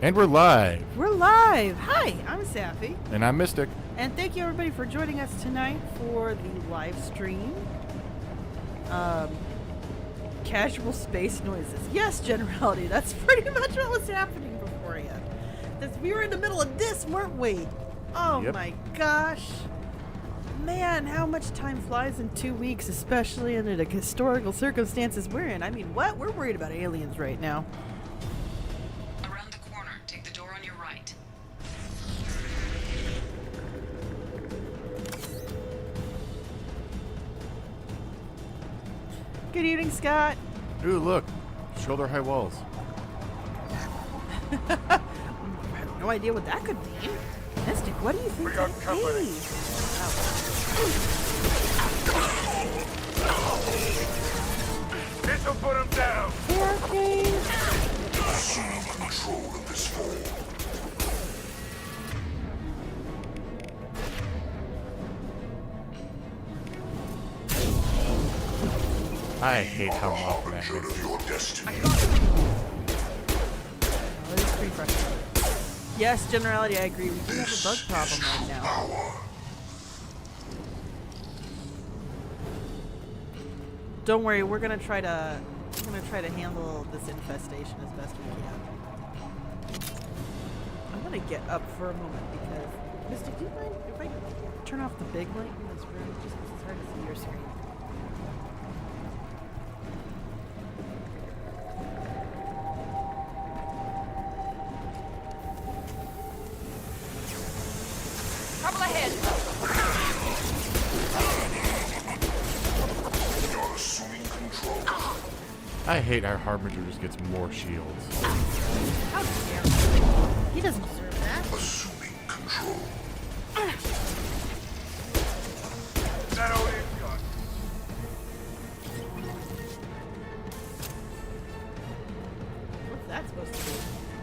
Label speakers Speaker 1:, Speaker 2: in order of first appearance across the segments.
Speaker 1: And we're live.
Speaker 2: We're live. Hi, I'm Sapphy.
Speaker 1: And I'm Mystic.
Speaker 2: And thank you everybody for joining us tonight for the live stream. Casual space noises. Yes, generality. That's pretty much what was happening beforehand. We were in the middle of this, weren't we? Oh
Speaker 1: Yep.
Speaker 2: my gosh. Man, how much time flies in 2 weeks, especially in the historical circumstances we're in. I mean, what? We're worried about aliens right now.
Speaker 3: Around the corner. Take the door on your right.
Speaker 2: Good evening, Scott.
Speaker 1: Ooh, look. Shoulder high walls.
Speaker 2: I have no idea what that could mean. Mystic, what do you think that means?
Speaker 4: This'll put him down.
Speaker 2: Hurricane.
Speaker 4: Assuming control of this hole.
Speaker 1: I hate how often that
Speaker 4: Harbinger
Speaker 1: hits.
Speaker 4: of your destiny.
Speaker 2: Oh, this is pretty frustrating. Yes, generality, I agree. We do have a bug problem right now.
Speaker 4: Power.
Speaker 2: Don't worry, we're gonna try to handle this infestation as best we can. I'm gonna get up for a moment because Mystic, do you mind if I turn off the big light in this room just because it's hard to see your screen?
Speaker 3: Trouble ahead.
Speaker 4: You're assuming control.
Speaker 1: I hate how Harbinger just gets more shields.
Speaker 2: How dare you? He doesn't deserve that.
Speaker 4: Assuming control.
Speaker 5: That all you've got.
Speaker 2: What's that supposed to be?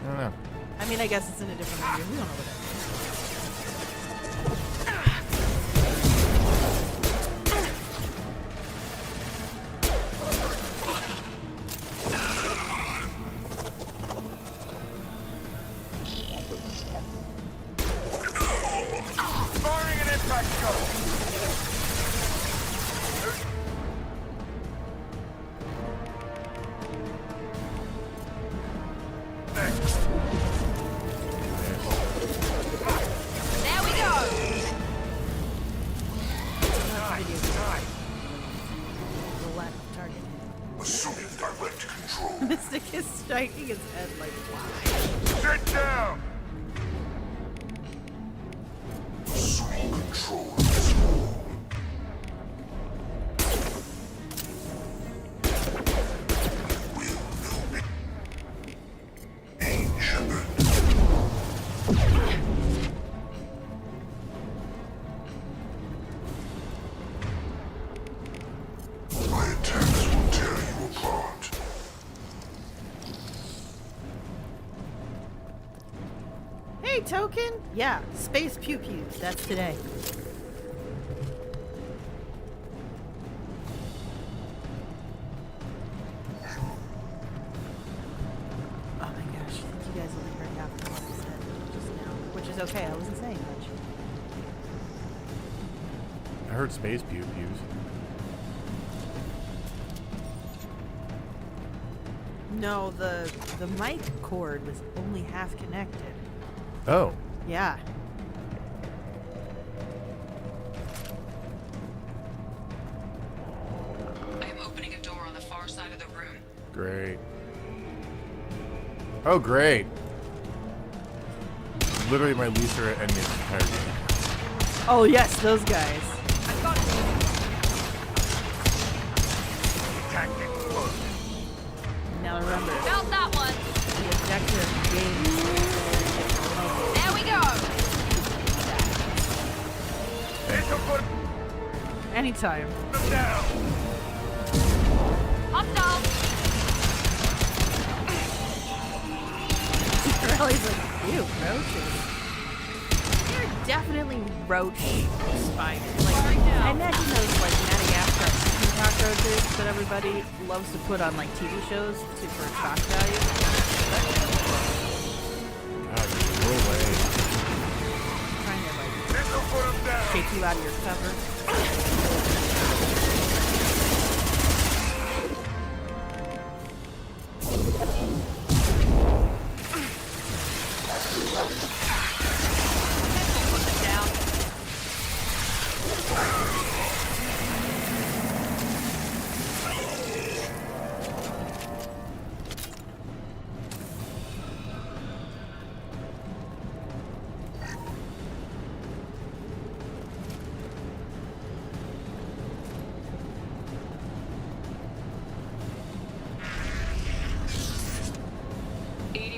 Speaker 1: I don't know.
Speaker 2: I mean, I guess it's in a different area. We don't know what that is.
Speaker 5: Firing an impact shot. Next.
Speaker 3: There we go.
Speaker 2: The lack of target.
Speaker 4: Assuming direct control.
Speaker 2: Mystic is striking his head like, why?
Speaker 5: Sit down.
Speaker 4: Assuming control of this hole. Will no pain, Shepard. My attacks will tear you apart.
Speaker 2: Hey, Token! Yeah, Space Pew Pews. That's today. Oh my gosh, I think you guys only heard half of what I said just now. Which is okay, I wasn't saying much.
Speaker 1: I heard space pew pews.
Speaker 2: No, the mic cord was only half connected.
Speaker 1: Oh.
Speaker 2: Yeah.
Speaker 3: I am opening a door on the far side of the room.
Speaker 1: Great. Oh, great. Literally my least favorite enemy in the entire game.
Speaker 2: Oh yes, those guys.
Speaker 3: I've got it.
Speaker 5: Tactic work.
Speaker 2: Now remember,
Speaker 3: Found that one.
Speaker 2: the objective of the game is
Speaker 3: There we go.
Speaker 5: This'll put
Speaker 2: anytime.
Speaker 5: him down.
Speaker 3: Hostile.
Speaker 2: Riley's like, ew, roaches. They're definitely roach spiders. Like, I imagine those like Madagascar sea cockroaches that everybody loves to put on like TV shows for shock value.
Speaker 1: Go away.
Speaker 2: Trying to like
Speaker 5: This'll put him down.
Speaker 2: shake you out of your cover.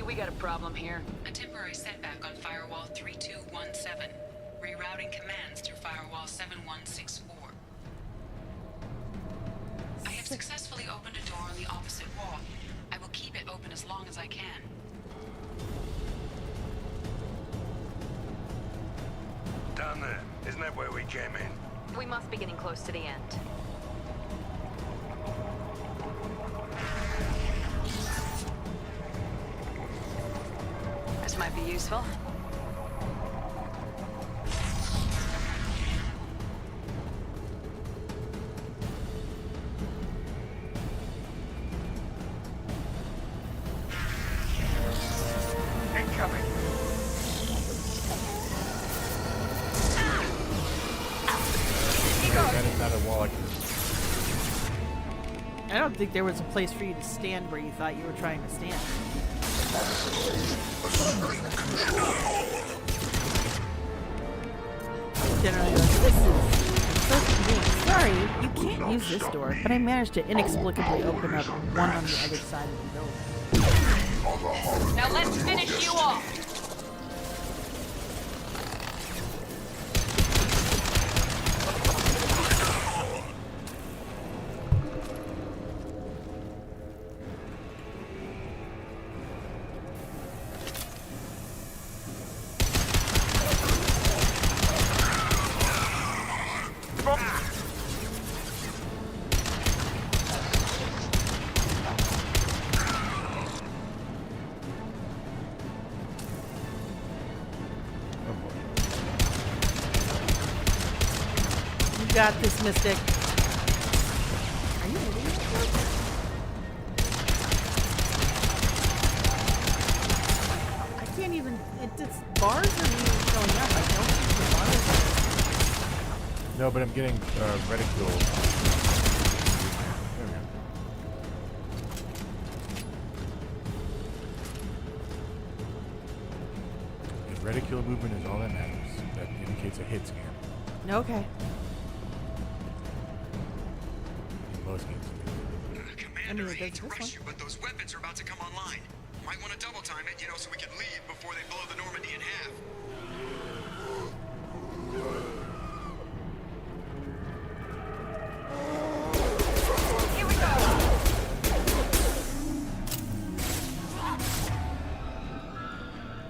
Speaker 3: We got a problem here. A temporary setback on firewall 3217. Rerouting commands through firewall 7164. I have successfully opened a door on the opposite wall. I will keep it open as long as I can.
Speaker 5: Down there. Isn't that where we came in?
Speaker 6: We must be getting close to the end. This might be useful.
Speaker 5: Incoming.
Speaker 1: That is not a wall I can.
Speaker 2: I don't think there was a place for you to stand where you thought you were trying to stand. Generally, like, this is so convenient. Sorry, you can't use this door, but I managed to inexplicably open up one on the other side of the building.
Speaker 6: Now let's finish you off!
Speaker 2: You got this, Mystic. Are you moving? I can't even. It's bars are even showing up. I don't see the bars.
Speaker 1: No, but I'm getting reticule. There we go. Reticule movement is all that matters. That indicates a hit scan.
Speaker 2: Okay.
Speaker 1: In most cases.
Speaker 7: Commander,
Speaker 2: I
Speaker 7: I hate to
Speaker 2: this
Speaker 7: rush
Speaker 2: one.
Speaker 7: you, but those weapons are about to come online. Might want to double time it, so we can leave before they blow the Normandy in half.
Speaker 6: Here we go!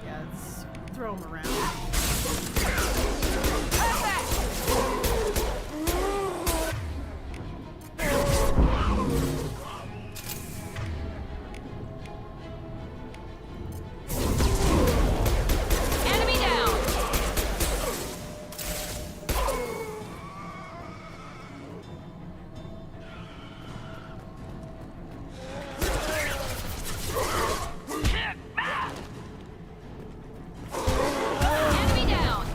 Speaker 2: Yeah, let's throw them around.
Speaker 6: Enemy down! Enemy down!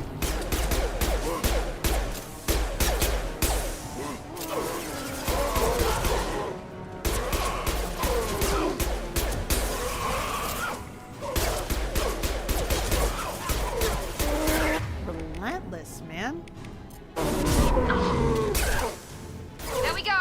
Speaker 2: Relentless, man.
Speaker 6: There we go!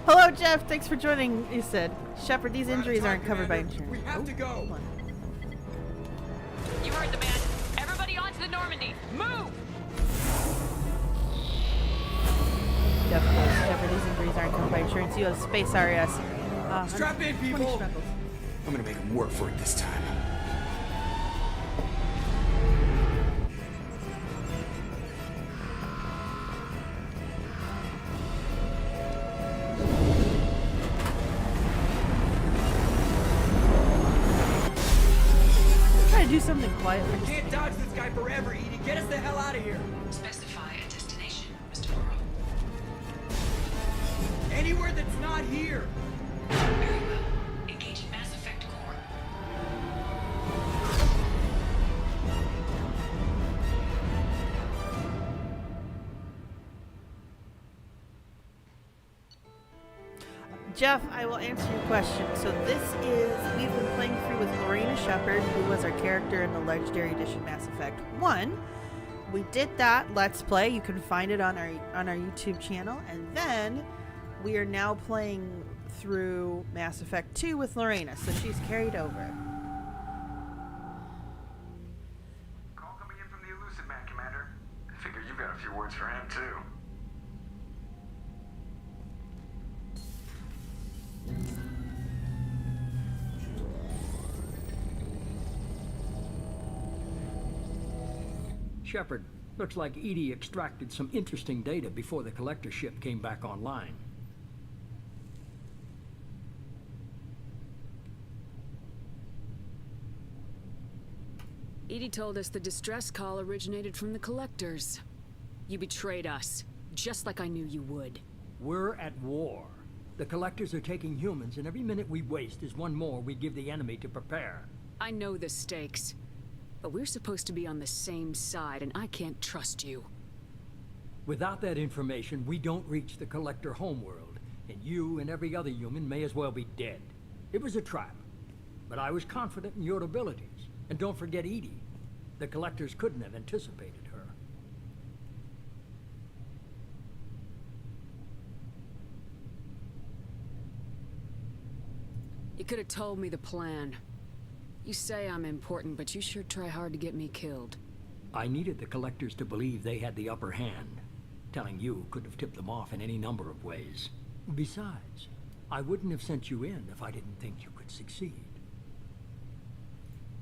Speaker 2: Hello, Jeff. Thanks for joining. He said, Shepard, these injuries aren't covered by insurance.
Speaker 8: We have to go.
Speaker 2: Hold on.
Speaker 6: You heard the man. Everybody onto the Normandy! Move!
Speaker 2: Jeff goes, Shepard, these injuries aren't covered by insurance. You have space RS.
Speaker 8: Strap in,
Speaker 2: 20
Speaker 8: people.
Speaker 2: shekels.
Speaker 8: I'm gonna make him work for it this time.
Speaker 2: do something quietly.
Speaker 8: We can't dodge this guy forever, Edie. Get us the hell out of here.
Speaker 3: Specify a destination, Mr. Morrow.
Speaker 8: Anywhere that's not here.
Speaker 3: Very well. Engaging Mass Effect core.
Speaker 2: Jeff, I will answer your question. So this is, we've been playing through with Lorena Shepard, who was our character in the Legendary Edition Mass Effect 1. We did that Let's Play. You can find it on our YouTube channel. And then we are now playing through Mass Effect 2 with Lorena, so she's carried over.
Speaker 7: Call coming in from the Elusive Man, Commander. I figure you've got a few words for him, too.
Speaker 9: Shepard, looks like Edie extracted some interesting data before the collector ship came back online.
Speaker 10: Edie told us the distress call originated from the collectors. You betrayed us, just like I knew you would.
Speaker 9: We're at war. The collectors are taking humans, and every minute we waste is one more we give the enemy to prepare.
Speaker 10: I know the stakes, but we're supposed to be on the same side, and I can't trust you.
Speaker 9: Without that information, we don't reach the collector homeworld, and you and every other human may as well be dead. It was a trap, but I was confident in your abilities. And don't forget Edie. The collectors couldn't have anticipated her.
Speaker 10: You could have told me the plan. You say I'm important, but you sure try hard to get me killed.
Speaker 9: I needed the collectors to believe they had the upper hand. Telling you could have tipped them off in any number of ways. Besides, I wouldn't have sent you in if I didn't think you could succeed.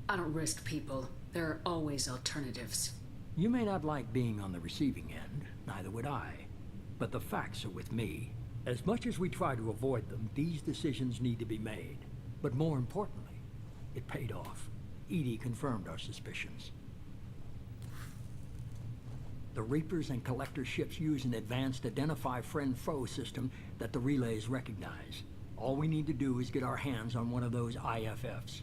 Speaker 10: I don't risk people. There are always alternatives.
Speaker 9: You may not like being on the receiving end, neither would I. But the facts are with me. As much as we try to avoid them, these decisions need to be made. But more importantly, it paid off. Edie confirmed our suspicions. The Reapers and Collector ships use an advanced Identify Friend-Foe system that the relays recognize. All we need to do is get our hands on one of those IFFs.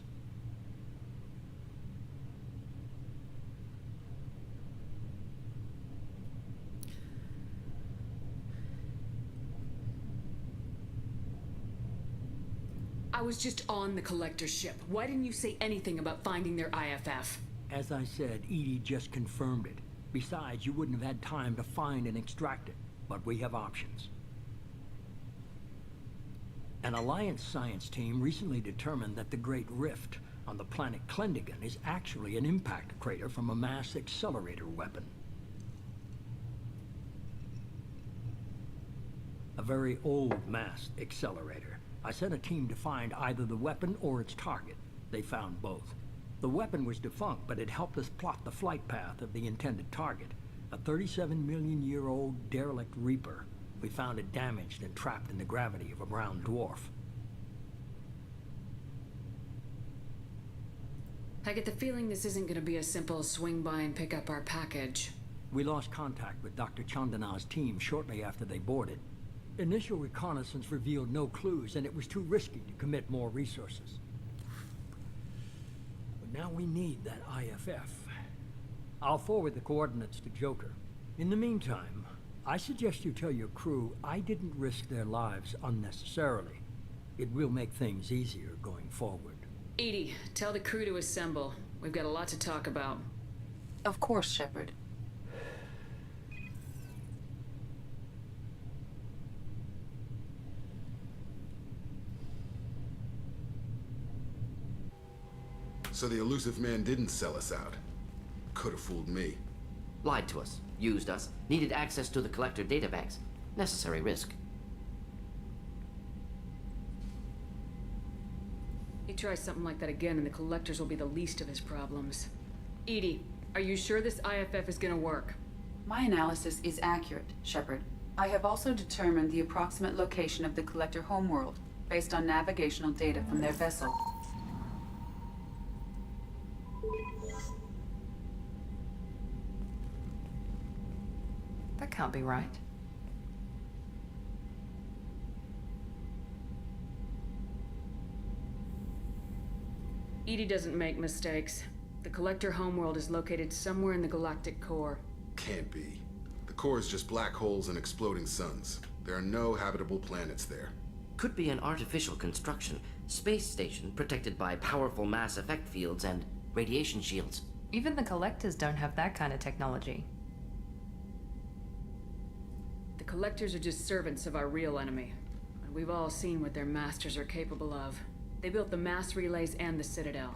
Speaker 10: I was just on the collector ship. Why didn't you say anything about finding their IFF?
Speaker 9: As I said, Edie just confirmed it. Besides, you wouldn't have had time to find and extract it. But we have options. An Alliance science team recently determined that the Great Rift on the planet Klendigan is actually an impact crater from a mass accelerator weapon. A very old mass accelerator. I sent a team to find either the weapon or its target. They found both. The weapon was defunct, but it helped us plot the flight path of the intended target. A 37-million-year-old derelict Reaper. We found it damaged and trapped in the gravity of a brown dwarf.
Speaker 10: I get the feeling this isn't going to be a simple swing by and pick up our package.
Speaker 9: We lost contact with Dr. Chandana's team shortly after they boarded. Initial reconnaissance revealed no clues, and it was too risky to commit more resources. But now we need that IFF. I'll forward the coordinates to Joker. In the meantime, I suggest you tell your crew I didn't risk their lives unnecessarily. It will make things easier going forward.
Speaker 10: Edie, tell the crew to assemble. We've got a lot to talk about.
Speaker 3: Of course, Shepard.
Speaker 4: So the elusive man didn't sell us out. Could have fooled me.
Speaker 11: Lied to us, used us, needed access to the collector databanks. Necessary risk.
Speaker 10: He tries something like that again and the collectors will be the least of his problems. Edie, are you sure this IFF is gonna work?
Speaker 3: My analysis is accurate, Shepard. I have also determined the approximate location of the collector homeworld, based on navigational data from their vessel. That can't be right.
Speaker 10: Edie doesn't make mistakes. The Collector homeworld is located somewhere in the galactic core.
Speaker 4: Can't be. The core is just black holes and exploding suns. There are no habitable planets there.
Speaker 11: Could be an artificial construction, space station protected by powerful mass effect fields and radiation shields.
Speaker 3: Even the Collectors don't have that kind of technology.
Speaker 10: The Collectors are just servants of our real enemy. And we've all seen what their masters are capable of. They built the mass relays and the Citadel.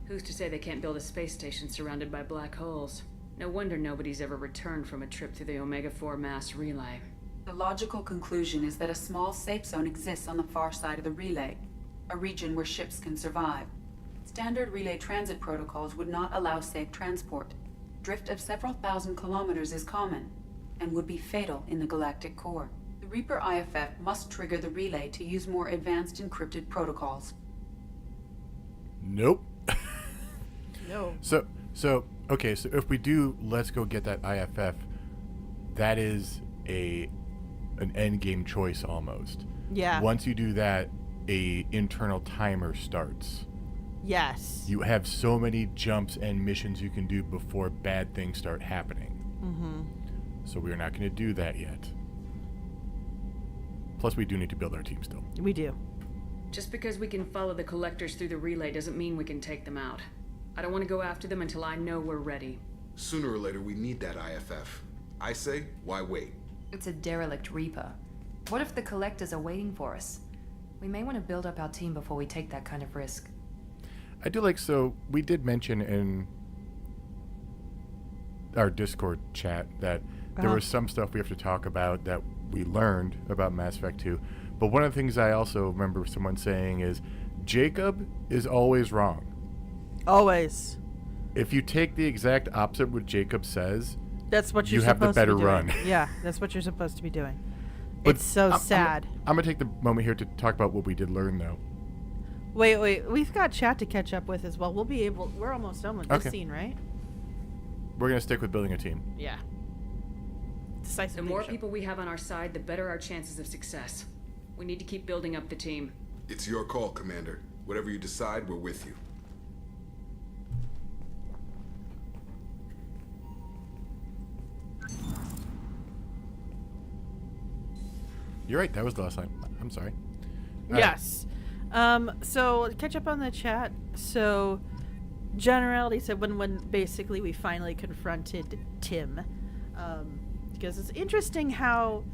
Speaker 10: Who's to say they can't build a space station surrounded by black holes? No wonder nobody's ever returned from a trip through the Omega-4 mass relay.
Speaker 12: The logical conclusion is that a small safe zone exists on the far side of the relay, a region where ships can survive. Standard relay transit protocols would not allow safe transport. Drift of several thousand kilometers is common, and would be fatal in the galactic core. The Reaper IFF must trigger the relay to use more advanced encrypted protocols.
Speaker 1: Nope.
Speaker 2: No.
Speaker 1: So okay, so if we do, let's go get that IFF. That is an end game choice almost.
Speaker 2: Yeah.
Speaker 1: Once you do that, a internal timer starts.
Speaker 2: Yes.
Speaker 1: You have so many jumps and missions you can do before bad things start happening.
Speaker 2: Mm-hmm.
Speaker 1: So we're not going to do that yet. Plus, we do need to build our team still.
Speaker 2: We do.
Speaker 10: Just because we can follow the Collectors through the relay doesn't mean we can take them out. I don't want to go after them until I know we're ready.
Speaker 4: Sooner or later, we need that IFF. I say, why wait?
Speaker 3: It's a derelict Reaper. What if the Collectors are waiting for us? We may want to build up our team before we take that kind of risk.
Speaker 1: I do like, so we did mention in our Discord chat that there was some stuff we have to talk about that we learned about Mass Effect 2. But one of the things I also remember someone saying is Jacob is always wrong.
Speaker 2: Always.
Speaker 1: If you take the exact opposite of what Jacob says,
Speaker 2: that's what you're
Speaker 1: you have the
Speaker 2: supposed
Speaker 1: better
Speaker 2: to be doing.
Speaker 1: run.
Speaker 2: Yeah, that's what you're supposed to be doing.
Speaker 1: But
Speaker 2: it's so sad.
Speaker 1: I'm going to take the moment here to talk about what we did learn, though.
Speaker 2: Wait. We've got chat to catch up with as well. We're almost done with this scene, right?
Speaker 1: We're going to stick with building a team.
Speaker 2: Yeah. Decisive
Speaker 10: The more
Speaker 2: leadership.
Speaker 10: people we have on our side, the better our chances of success. We need to keep building up the team.
Speaker 4: It's your call, Commander. Whatever you decide, we're with you.
Speaker 1: You're right. That was the last time. I'm sorry.
Speaker 2: Yes. So catch up on the chat. So generality said when basically we finally confronted Tim, because it's interesting how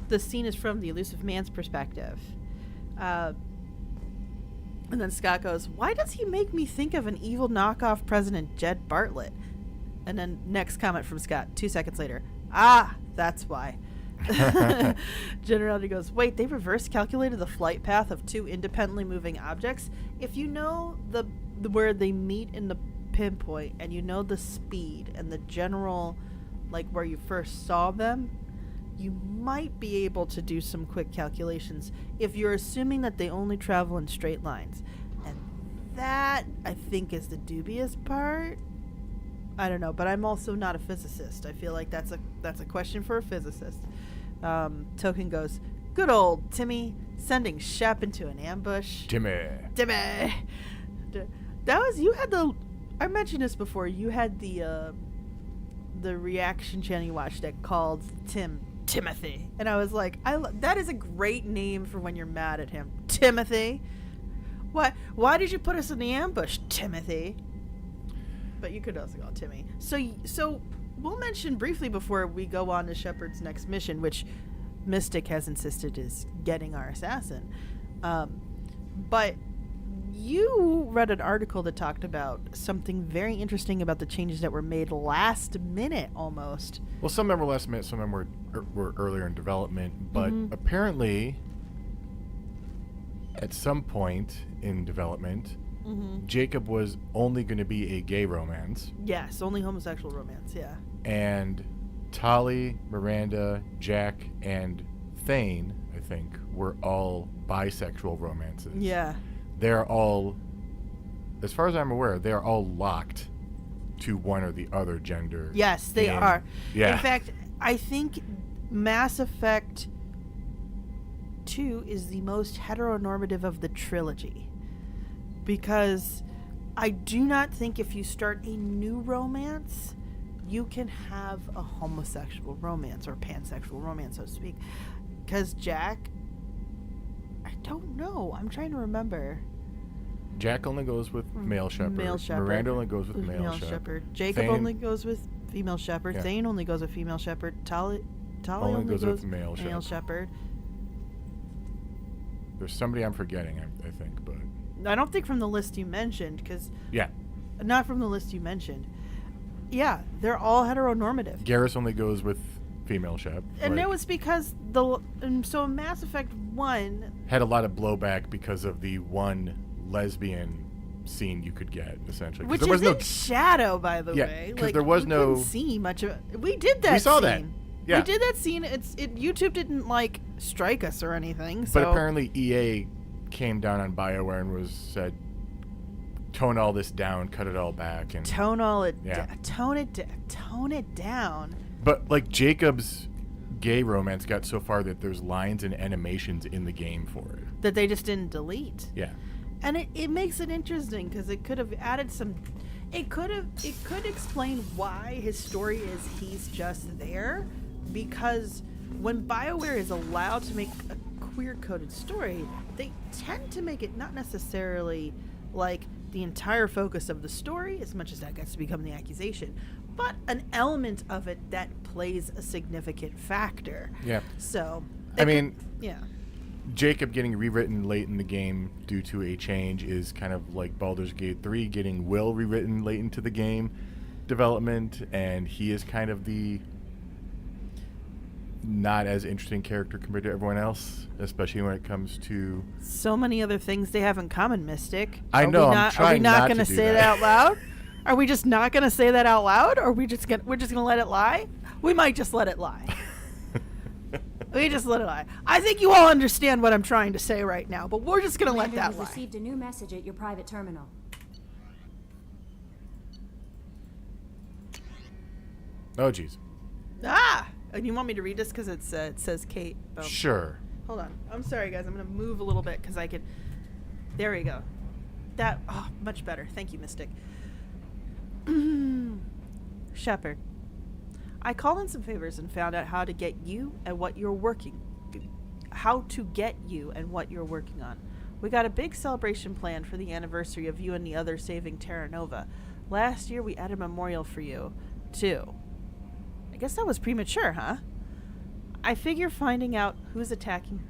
Speaker 2: the scene is from the elusive man's perspective. And then Scott goes, "Why does he make me think of an evil knockoff President Jed Bartlett?" And then next comment from Scott 2 seconds later, "Ah, that's why." Generality goes, "Wait, they reverse calculated the flight path of two independently moving objects? If you know the where they meet in the pinpoint, and you know the speed and the general, like where you first saw them, you might be able to do some quick calculations if you're assuming that they only travel in straight lines." And that, I think, is the dubious part. I don't know, but I'm also not a physicist. I feel like that's a question for a physicist. Token goes, "Good old Timmy sending Shep into an ambush." Timmy. That was, you had the, I mentioned this before, you had the reaction channel you watched that called Timothy. And I was like, that is a great name for when you're mad at him. Timothy. Why did you put us in the ambush, Timothy? But you could also call Timmy. So we'll mention briefly before we go on to Shepard's next mission, which Mystic has insisted is getting our assassin. But you read an article that talked about something very interesting about the changes that were made last minute almost.
Speaker 1: Well, some of them were last minute, some of them were earlier in development. But apparently, at some point in development, Jacob was only going to be a gay romance.
Speaker 2: Yes, only homosexual romance, yeah. And
Speaker 1: Tali, Miranda, Jack, and Thane, I think, were all bisexual romances.
Speaker 2: Yeah.
Speaker 1: They're all, as far as I'm aware, they are all locked to one or the other gender.
Speaker 2: Yes, they are.
Speaker 1: Yeah.
Speaker 2: In fact, I think Mass Effect 2 is the most heteronormative of the trilogy. Because I do not think if you start a new romance, you can have a homosexual romance or pansexual romance, so to speak. Because Jack, I don't know. I'm trying to remember.
Speaker 1: Jack only goes with male shepherd. Miranda only goes with male shepherd.
Speaker 2: Jacob
Speaker 1: Thane
Speaker 2: only goes with female shepherd.
Speaker 1: Yeah.
Speaker 2: Thane only goes with female shepherd. Tali
Speaker 1: only
Speaker 2: goes
Speaker 1: with
Speaker 2: with
Speaker 1: male
Speaker 2: shepherd.
Speaker 1: There's somebody I'm forgetting, I think, but
Speaker 2: I don't think from the list you mentioned, because
Speaker 1: yeah,
Speaker 2: not from the list you mentioned. Yeah, they're all heteronormative.
Speaker 1: Garrus only goes with female shep.
Speaker 2: And it was because so Mass Effect 1
Speaker 1: had a lot of blowback because of the one lesbian scene you could get, essentially.
Speaker 2: Which
Speaker 1: there was
Speaker 2: is in shadow, by the way.
Speaker 1: Yeah, because there was
Speaker 2: we
Speaker 1: no...
Speaker 2: couldn't see much of it. We did that
Speaker 1: We saw
Speaker 2: scene.
Speaker 1: that. Yeah.
Speaker 2: We did that scene. YouTube didn't, like, strike us or anything. So.
Speaker 1: But apparently EA came down on BioWare and said, tone all this down, cut it all back. And
Speaker 2: tone it down.
Speaker 1: But, like, Jacob's gay romance got so far that there's lines and animations in the game for it.
Speaker 2: That they just didn't delete.
Speaker 1: Yeah.
Speaker 2: And it makes it interesting because it could have added some... It could explain why his story is he's just there, because when BioWare is allowed to make a queer-coded story, they tend to make it not necessarily like the entire focus of the story, as much as that gets to become the accusation, but an element of it that plays a significant factor.
Speaker 1: Yeah.
Speaker 2: So, yeah.
Speaker 1: Jacob getting rewritten late in the game due to a change is kind of like Baldur's Gate 3 getting Will rewritten late into the game development, and he is kind of the not as interesting character compared to everyone else, especially when it comes to
Speaker 2: so many other things they have in common, Mystic.
Speaker 1: I know. I'm trying
Speaker 2: Are we not
Speaker 1: going to
Speaker 2: say that out loud? Are we just not going to say that out loud, or are we're just going to let it lie? We might just let it lie. We just let it lie. I think you all understand what I'm trying to say right now, but we're just going to let that lie.
Speaker 13: We've received a new message at your private terminal.
Speaker 1: Oh, jeez.
Speaker 2: Ah! And you want me to read this because it says Kate? Oh.
Speaker 1: Sure.
Speaker 2: Hold on. I'm sorry, guys. I'm going to move a little bit because I could... There we go. That... Oh, much better. Thank you, Mystic. Shepard. I called in some favors and found out how to get you and what you're working on. We got a big celebration planned for the anniversary of you and the others saving Terra Nova. Last year we added a memorial for you, too. I guess that was premature, huh? I figure finding out who's attacking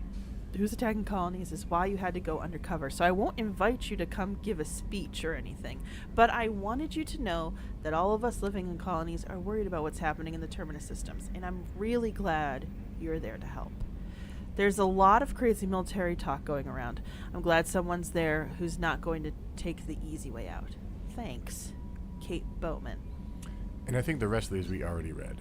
Speaker 2: colonies is why you had to go undercover, so I won't invite you to come give a speech or anything. But I wanted you to know that all of us living in colonies are worried about what's happening in the Terminus systems, and I'm really glad you're there to help. There's a lot of crazy military talk going around. I'm glad someone's there who's not going to take the easy way out. Thanks, Kate Boatman.
Speaker 1: And I think the rest of these we already read.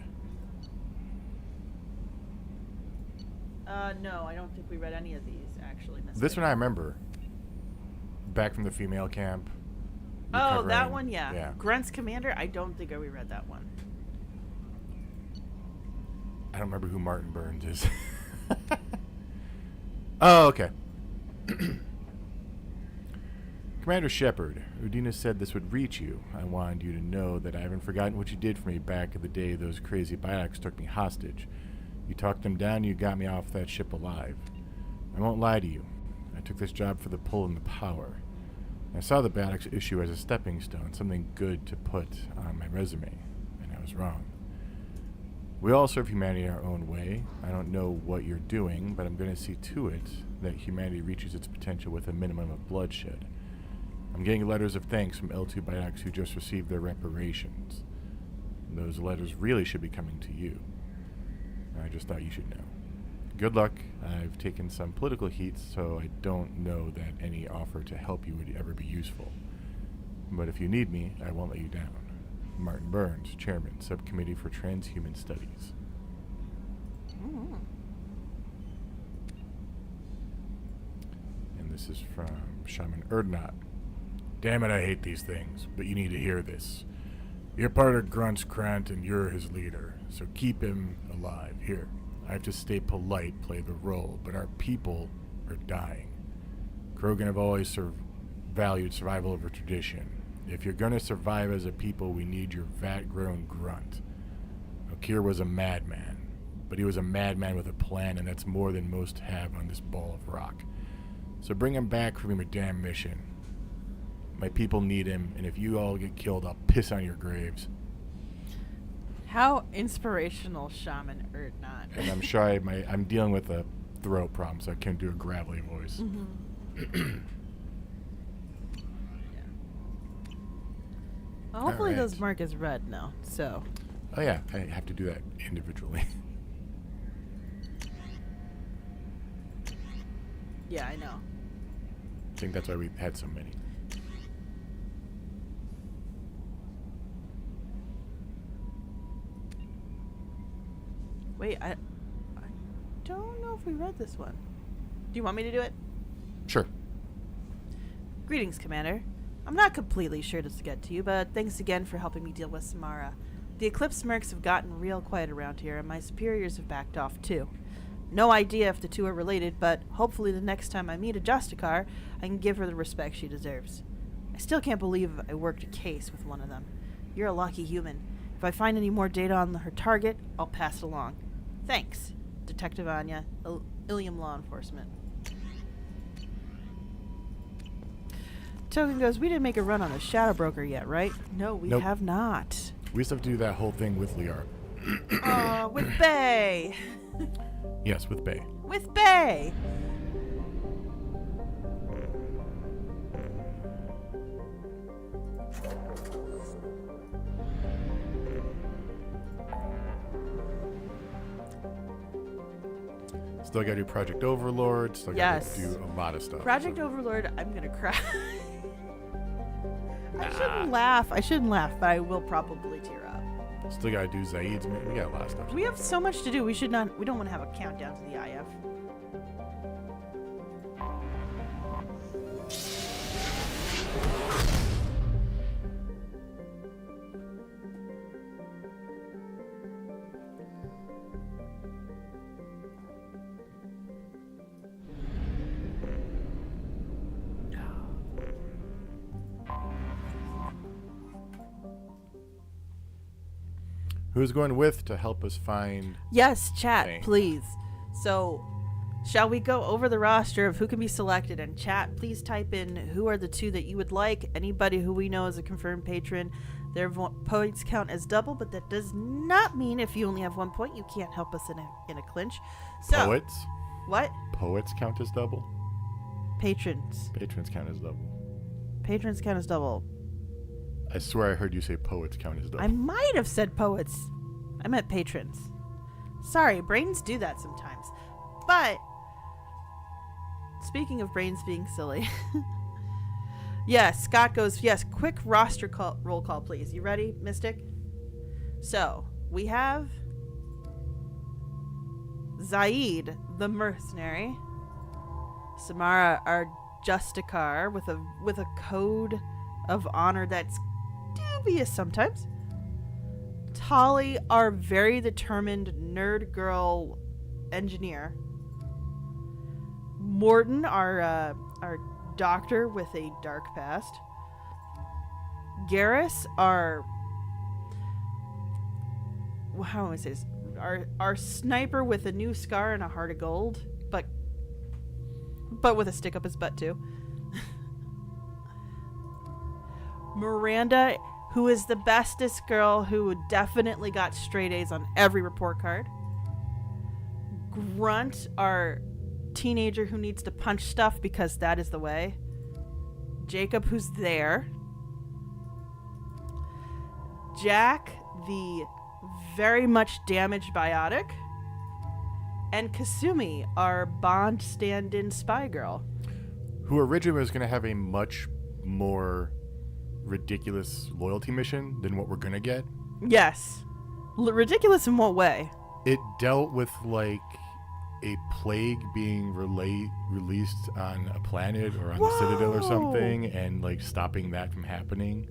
Speaker 2: No, I don't think we read any of these, actually.
Speaker 1: This one I remember. Back from the female camp.
Speaker 2: Oh, that one, yeah.
Speaker 1: Yeah.
Speaker 2: Grunt's Commander, I don't think we read that one.
Speaker 1: I don't remember who Martin Burns is. Oh, okay. Commander Shepard, Udina said this would reach you. I wanted you to know that I haven't forgotten what you did for me back in the day those crazy biotics took me hostage. You talked them down, you got me off that ship alive. I won't lie to you. I took this job for the pull and the power. I saw the biotics issue as a stepping stone, something good to put on my resume, and I was wrong. We all serve humanity in our own way. I don't know what you're doing, but I'm going to see to it that humanity reaches its potential with a minimum of bloodshed. I'm getting letters of thanks from L2 biotics who just received their reparations. Those letters really should be coming to you. I just thought you should know. Good luck. I've taken some political heat, so I don't know that any offer to help you would ever be useful. But if you need me, I won't let you down. Martin Burns, Chairman, Subcommittee for Transhuman Studies.
Speaker 2: Mm-hmm.
Speaker 1: And this is from Shaman Erdnot. Damn it, I hate these things, but you need to hear this. You're part of Grunt's Krant and you're his leader, so keep him alive. Here, I have to stay polite, play the role, but our people are dying. Krogan have always valued survival over tradition. If you're going to survive as a people, we need your vat-grown grunt. Okir was a madman, but he was a madman with a plan, and that's more than most have on this ball of rock. So bring him back for me, a damn mission. My people need him, and if you all get killed, I'll piss on your graves.
Speaker 2: How inspirational, Shaman Erdnot.
Speaker 1: And I'm sure I'm dealing with a throat problem, so I can't do a gravelly voice.
Speaker 2: Mm-hmm. Well, hopefully
Speaker 1: All right.
Speaker 2: those mark as red now, so.
Speaker 1: Oh yeah, I have to do that individually.
Speaker 2: Yeah, I know.
Speaker 1: I think that's why we had so many.
Speaker 2: Wait, I don't know if we read this one. Do you want me to do it?
Speaker 1: Sure.
Speaker 2: Greetings, Commander. I'm not completely sure to get to you, but thanks again for helping me deal with Samara. The Eclipse mercs have gotten real quiet around here, and my superiors have backed off too. No idea if the two are related, but hopefully the next time I meet a Justicar, I can give her the respect she deserves. I still can't believe I worked a case with one of them. You're a lucky human. If I find any more data on her target, I'll pass it along. Thanks, Detective Anya, Ilium Law Enforcement. Token goes, we didn't make a run on the Shadow Broker yet, right? No, we have not.
Speaker 1: We still have to do that whole thing with Liar.
Speaker 2: With Bay.
Speaker 1: Yes, with Bay.
Speaker 2: With Bay.
Speaker 1: Still gotta do Project Overlord. Still gotta do a lot of stuff.
Speaker 2: Project Overlord, I'm gonna cry. I shouldn't laugh, but I will probably tear up.
Speaker 1: Still gotta do Zaid's. We got a lot of stuff.
Speaker 2: We have so much to do. We don't want to have a countdown to the IF.
Speaker 1: Who's going with to help us find...
Speaker 2: Yes, chat,
Speaker 1: thing?
Speaker 2: please. So, shall we go over the roster of who can be selected? And chat, please type in who are the two that you would like. Anybody who we know is a confirmed patron. Their points count as double, but that does not mean if you only have 1 point, you can't help us in a clinch. So,
Speaker 1: Poets?
Speaker 2: What?
Speaker 1: Poets count as double?
Speaker 2: Patrons.
Speaker 1: Patrons count as double.
Speaker 2: Patrons count as double.
Speaker 1: I swear I heard you say poets count as double.
Speaker 2: I might have said poets. I meant patrons. Sorry, brains do that sometimes. But, speaking of brains being silly. Yes, Scott goes, yes, quick roster roll call, please. You ready, Mystic? So, we have Zaid, the mercenary. Samara, our Justicar, with a code of honor that's dubious sometimes. Tali, our very determined nerd girl engineer. Morton, our doctor with a dark past. Garrus, our how do I say this? Our sniper with a new scar and a heart of gold, but with a stick up his butt too. Miranda, who is the bestest girl, who definitely got straight A's on every report card. Grunt, our teenager who needs to punch stuff because that is the way. Jacob, who's there. Jack, the very much damaged biotic. And Kasumi, our Bond stand-in spy girl.
Speaker 1: Who originally was going to have a much more ridiculous loyalty mission than what we're going to get.
Speaker 2: Yes. Ridiculous in what way?
Speaker 1: It dealt with, like, a plague being released on a planet or on the Citadel or something, and, like, stopping that from happening.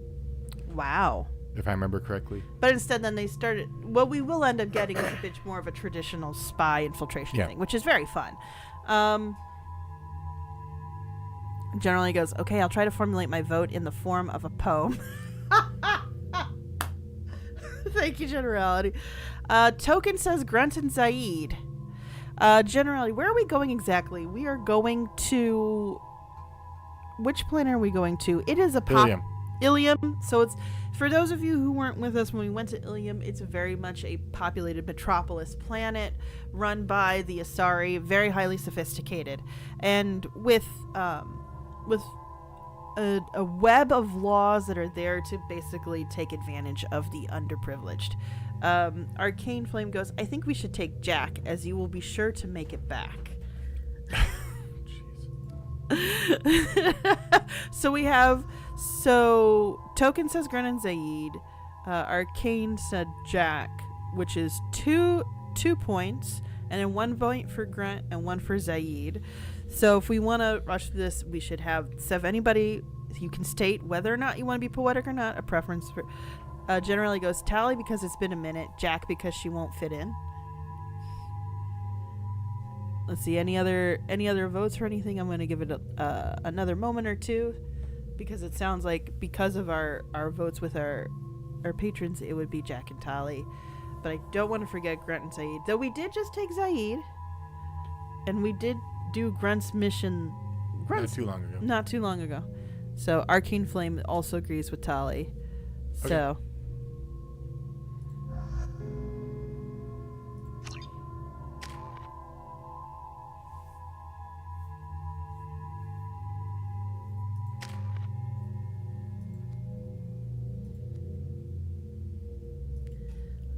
Speaker 2: Wow.
Speaker 1: if I remember correctly.
Speaker 2: But instead, then they started. What we will end up getting is a bit more of a traditional spy infiltration thing, which is very fun. Generally goes, okay, I'll try to formulate my vote in the form of a poem. Thank you, Generality. Token says Grunt and Zaid. Generally, where are we going exactly? We are going to... Which planet are we going to? It is a Ilium. So it's... For those of you who weren't with us when we went to Ilium, it's very much a populated metropolis planet run by the Asari, very highly sophisticated. And with a web of laws that are there to basically take advantage of the underprivileged. Arcane Flame goes, I think we should take Jack, as you will be sure to make it back. So we have... So, Token says Grunt and Zaid. Arcane said Jack, which is two points, and then 1 point for Grunt and 1 for Zaid. So if we want to rush this, we should have... So if anybody, you can state whether or not you want to be poetic or not, a preference for... generally goes Tally because it's been a minute, Jack because she won't fit in. Let's see, any other votes or anything? I'm going to give it another moment or two, because it sounds like because of our votes with our patrons, it would be Jack and Tally. But I don't want to forget Grunt and Zaid. Though we did just take Zaid, and we did do Grunt's mission.
Speaker 1: Not too long ago.
Speaker 2: So Arcane Flame also agrees with Tally. Okay. So.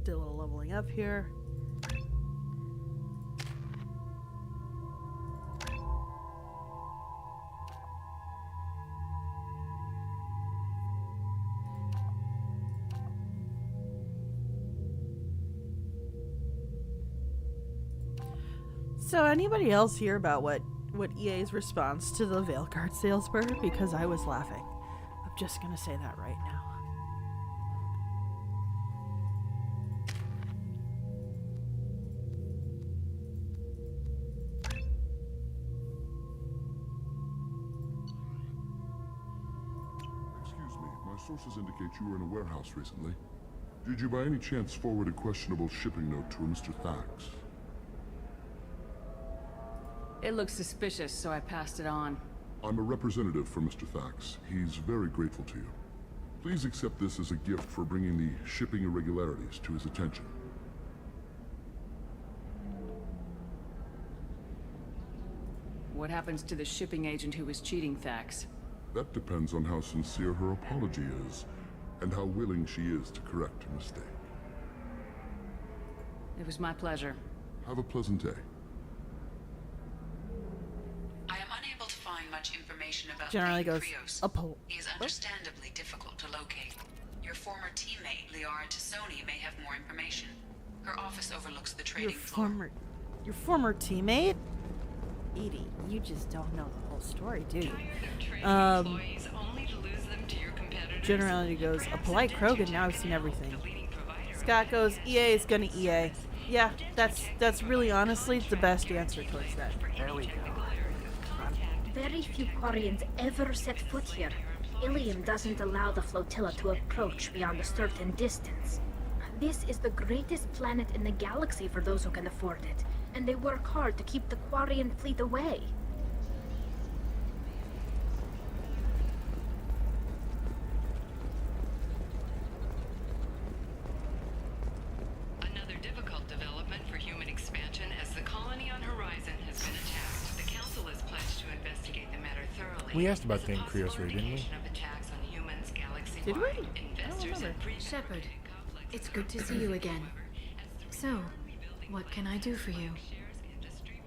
Speaker 2: Do a little leveling up here. So anybody else hear about what EA's response to the Veilguard sales were? Because I was laughing. I'm just gonna say that right now.
Speaker 14: Excuse me, my sources indicate you were in a warehouse recently. Did you by any chance forward a questionable shipping note to a Mr. Thax?
Speaker 10: It looks suspicious, so I passed it on.
Speaker 14: I'm a representative for Mr. Thax. He's very grateful to you. Please accept this as a gift for bringing the shipping irregularities to his attention.
Speaker 10: What happens to the shipping agent who was cheating Thax?
Speaker 14: That depends on how sincere her apology is, and how willing she is to correct her mistake.
Speaker 10: It was my pleasure.
Speaker 14: Have a pleasant day.
Speaker 3: I am unable to find much information about
Speaker 2: Generally goes
Speaker 3: Krios. He is understandably difficult to locate. Your former teammate, Liara Tassoni, may have more information. Her office overlooks the trading floor.
Speaker 2: Your former teammate? Edie, you just don't know the whole story, do you? Generality goes, a polite Krogan, now I've seen everything. Scott goes, EA is gonna EA. Yeah, that's really honestly the best answer towards that.
Speaker 15: There we go.
Speaker 16: Very few Quarians ever set foot here. Ilium doesn't allow the flotilla to approach beyond a certain distance. This is the greatest planet in the galaxy for those who can afford it, and they work hard to keep the Quarian fleet away.
Speaker 3: Another difficult development for human expansion as the colony on Horizon has been attacked. The Council has pledged to investigate the matter thoroughly.
Speaker 1: We asked about the Krios raid, didn't we?
Speaker 2: Did we? I don't remember.
Speaker 17: Shepard, it's good to see you again. So, what can I do for you?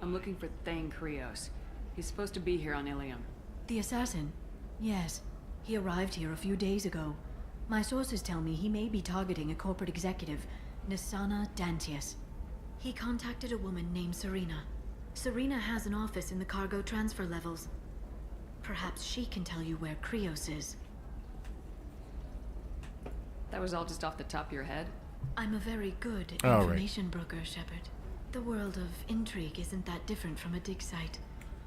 Speaker 10: I'm looking for Thane Krios. He's supposed to be here on Ilium.
Speaker 17: The assassin? Yes. He arrived here a few days ago. My sources tell me he may be targeting a corporate executive, Nisana Dantius. He contacted a woman named Serena. Serena has an office in the cargo transfer levels. Perhaps she can tell you where Krios is.
Speaker 10: That was all just off the top of your head?
Speaker 17: I'm a very good
Speaker 1: Oh, right.
Speaker 17: information broker, Shepard. The world of intrigue isn't that different from a dig site,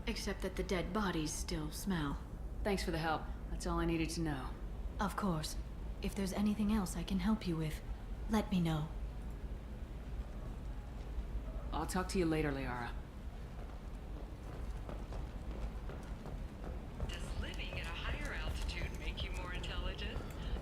Speaker 17: except that the dead bodies still smell.
Speaker 10: Thanks for the help. That's all I needed to know.
Speaker 17: Of course. If there's anything else I can help you with, let me know.
Speaker 10: I'll talk to you later, Liara.
Speaker 3: Does living at a higher altitude make you more intelligent?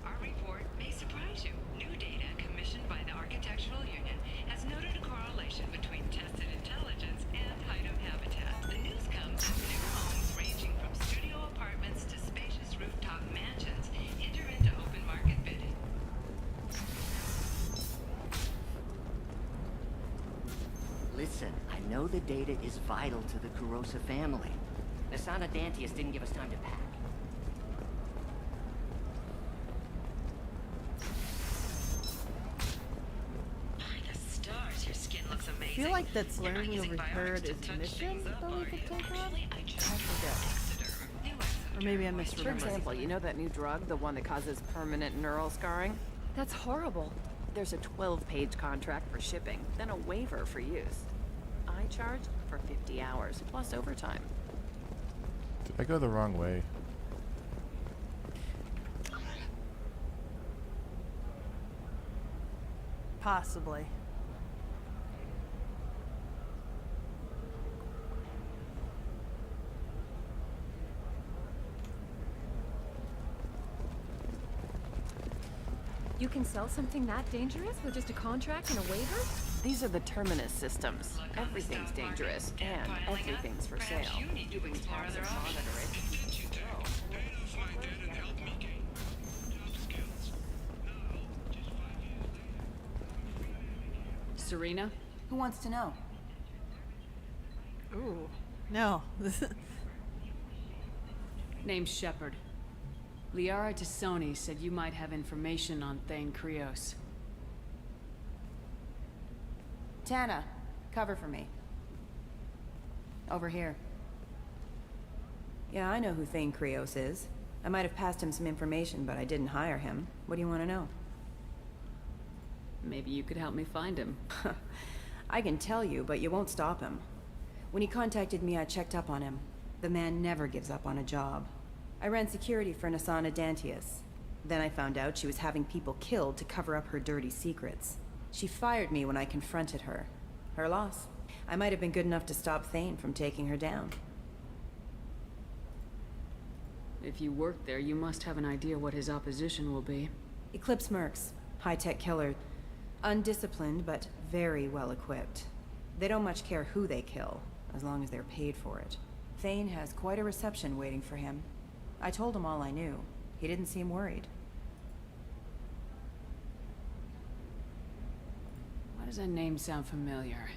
Speaker 3: Our report may surprise you. New data commissioned by the Architectural Union has noted a correlation between tested intelligence and height of habitat. The news comes as new homes ranging from studio apartments to spacious rooftop mansions enter into open market bidding.
Speaker 11: Listen, I know the data is vital to the Kurosa family. Nasana Dantius didn't give us time to pack.
Speaker 3: By the stars, your skin looks
Speaker 2: I
Speaker 3: amazing.
Speaker 2: feel like that's
Speaker 3: You're not
Speaker 2: learn we
Speaker 3: using
Speaker 2: overheard
Speaker 3: biotics to
Speaker 2: is
Speaker 3: touch
Speaker 2: mission
Speaker 3: things up,
Speaker 2: that we
Speaker 3: are
Speaker 2: could
Speaker 3: you?
Speaker 2: take on?
Speaker 3: Actually, I
Speaker 2: I
Speaker 3: just
Speaker 2: forget.
Speaker 3: Exeter. New
Speaker 2: Or maybe I'm
Speaker 15: For example, you know that new drug, the one that causes permanent neural scarring? That's horrible. There's a 12-page contract for shipping, then a waiver for use. I charge for 50 hours, plus overtime.
Speaker 1: Did I go the wrong way?
Speaker 2: Possibly.
Speaker 18: You can sell something that dangerous with just a contract and a waiver?
Speaker 15: These are the Terminus systems. Everything's dangerous, and everything's for sale. You can tap and monitor it.
Speaker 10: Serena?
Speaker 12: Who wants to know?
Speaker 2: Ooh. No.
Speaker 10: Name's Shepard. Liara Tassoni said you might have information on Thane Krios.
Speaker 12: Tana, cover for me. Over here.
Speaker 19: Yeah, I know who Thane Krios is. I might have passed him some information, but I didn't hire him. What do you want to know?
Speaker 10: Maybe you could help me find him.
Speaker 19: I can tell you, but you won't stop him. When he contacted me, I checked up on him. The man never gives up on a job. I ran security for Nasana Dantius. Then I found out she was having people killed to cover up her dirty secrets. She fired me when I confronted her. Her loss. I might have been good enough to stop Thane from taking her down.
Speaker 10: If you work there, you must have an idea what his opposition will be.
Speaker 19: Eclipse mercs. High-tech killer. Undisciplined, but very well equipped. They don't much care who they kill, as long as they're paid for it. Thane has quite a reception waiting for him. I told him all I knew. He didn't seem worried.
Speaker 10: Why does that name sound familiar?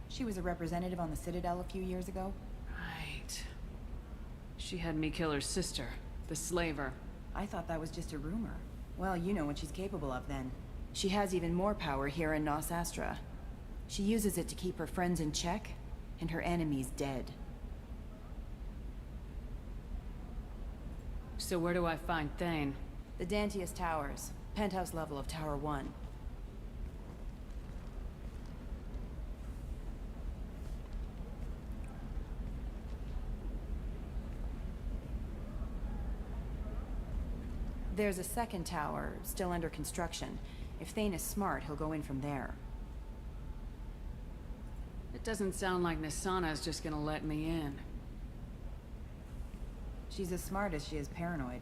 Speaker 19: She was a representative on the Citadel a few years ago.
Speaker 10: Right. She had me kill her sister, the slaver.
Speaker 19: I thought that was just a rumor. Well, you know what she's capable of then. She has even more power here in Nos Astra. She uses it to keep her friends in check, and her enemies dead.
Speaker 10: So where do I find Thane?
Speaker 19: The Dantius Towers. Penthouse level of Tower 1. There's a second tower, still under construction. If Thane is smart, he'll go in from there.
Speaker 10: It doesn't sound like Nasana's just gonna let me in.
Speaker 19: She's as smart as she is paranoid.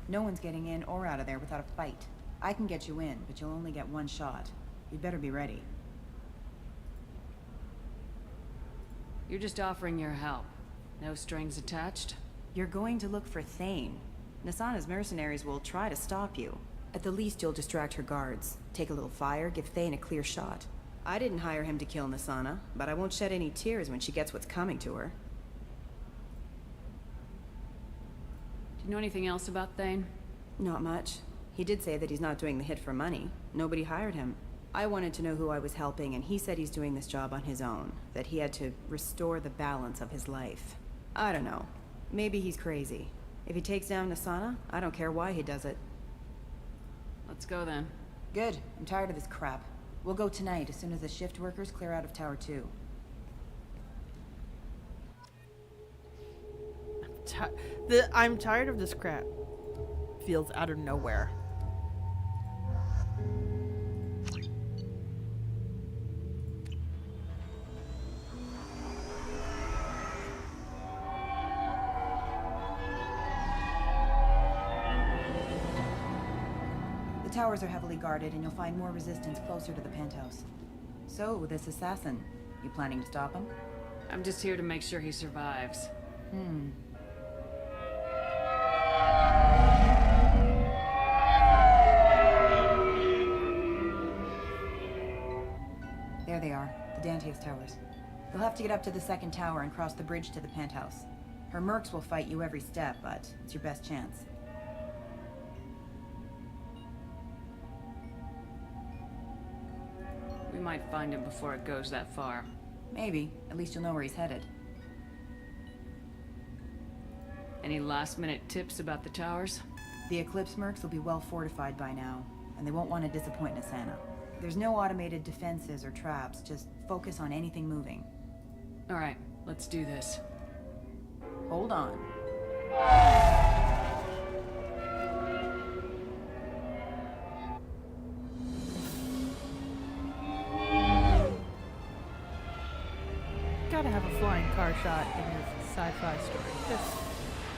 Speaker 19: No one's getting in or out of there without a fight. I can get you in, but you'll only get one shot. You'd better be ready.
Speaker 10: You're just offering your help. No strings attached?
Speaker 19: You're going to look for Thane. Nasana's mercenaries will try to stop you. At the least, you'll distract her guards. Take a little fire, give Thane a clear shot. I didn't hire him to kill Nasana, but I won't shed any tears when she gets what's coming to her.
Speaker 10: Do you know anything else about Thane?
Speaker 19: Not much. He did say that he's not doing the hit for money. Nobody hired him. I wanted to know who I was helping, and he said he's doing this job on his own. That he had to restore the balance of his life. I don't know. Maybe he's crazy. If he takes down Nasana, I don't care why he does it.
Speaker 10: Let's go then.
Speaker 19: Good. I'm tired of this crap. We'll go tonight as soon as the shift workers clear out of Tower 2.
Speaker 2: I'm tired of this crap. Feels out of nowhere.
Speaker 19: The towers are heavily guarded, and you'll find more resistance closer to the penthouse. So, this assassin, you planning to stop him?
Speaker 10: I'm just here to make sure he survives.
Speaker 19: There they are, the Dantius towers. You'll have to get up to the second tower and cross the bridge to the penthouse. Her mercs will fight you every step, but it's your best chance.
Speaker 10: We might find him before it goes that far.
Speaker 19: Maybe. At least you'll know where he's headed.
Speaker 10: Any last-minute tips about the towers?
Speaker 19: The Eclipse mercs will be well fortified by now, and they won't want to disappoint Nasana. There's no automated defenses or traps, just focus on anything moving.
Speaker 10: Alright, let's do this.
Speaker 19: Hold on.
Speaker 2: Gotta have a flying car shot in your sci-fi story. Just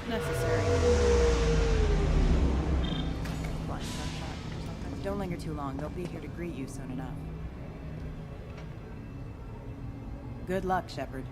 Speaker 2: necessary. Flying car shot or something.
Speaker 19: Don't linger too long. They'll be here to greet you soon enough. Good luck, Shepard.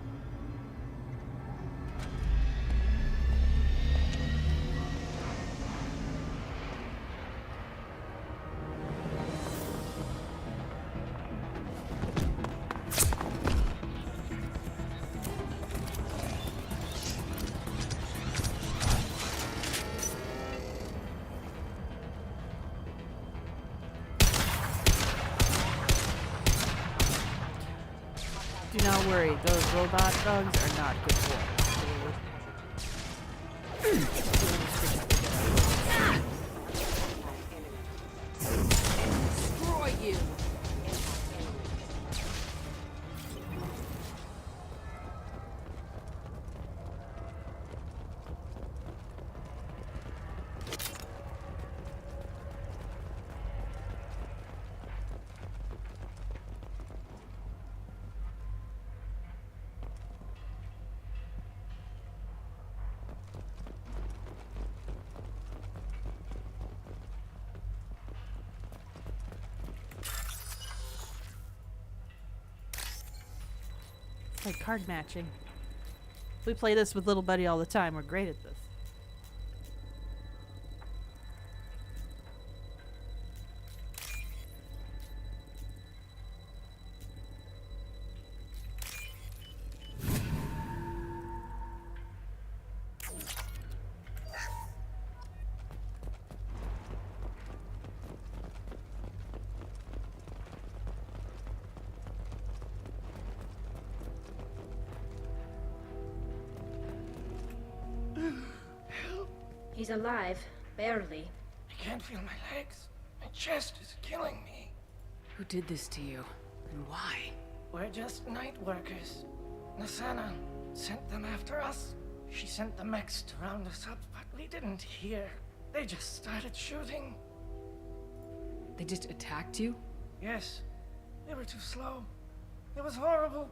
Speaker 2: Do not worry, those robot dogs are not good for
Speaker 6: Destroy you!
Speaker 2: like card matching. We play this with little buddy all the time. We're great at this.
Speaker 16: He's alive, barely.
Speaker 8: I can't feel my legs. My chest is killing me.
Speaker 10: Who did this to you? And why?
Speaker 8: We're just night workers. Nasana sent them after us. She sent the mechs to round us up, but we didn't hear. They just started shooting.
Speaker 10: They just attacked you?
Speaker 8: Yes. They were too slow. It was horrible.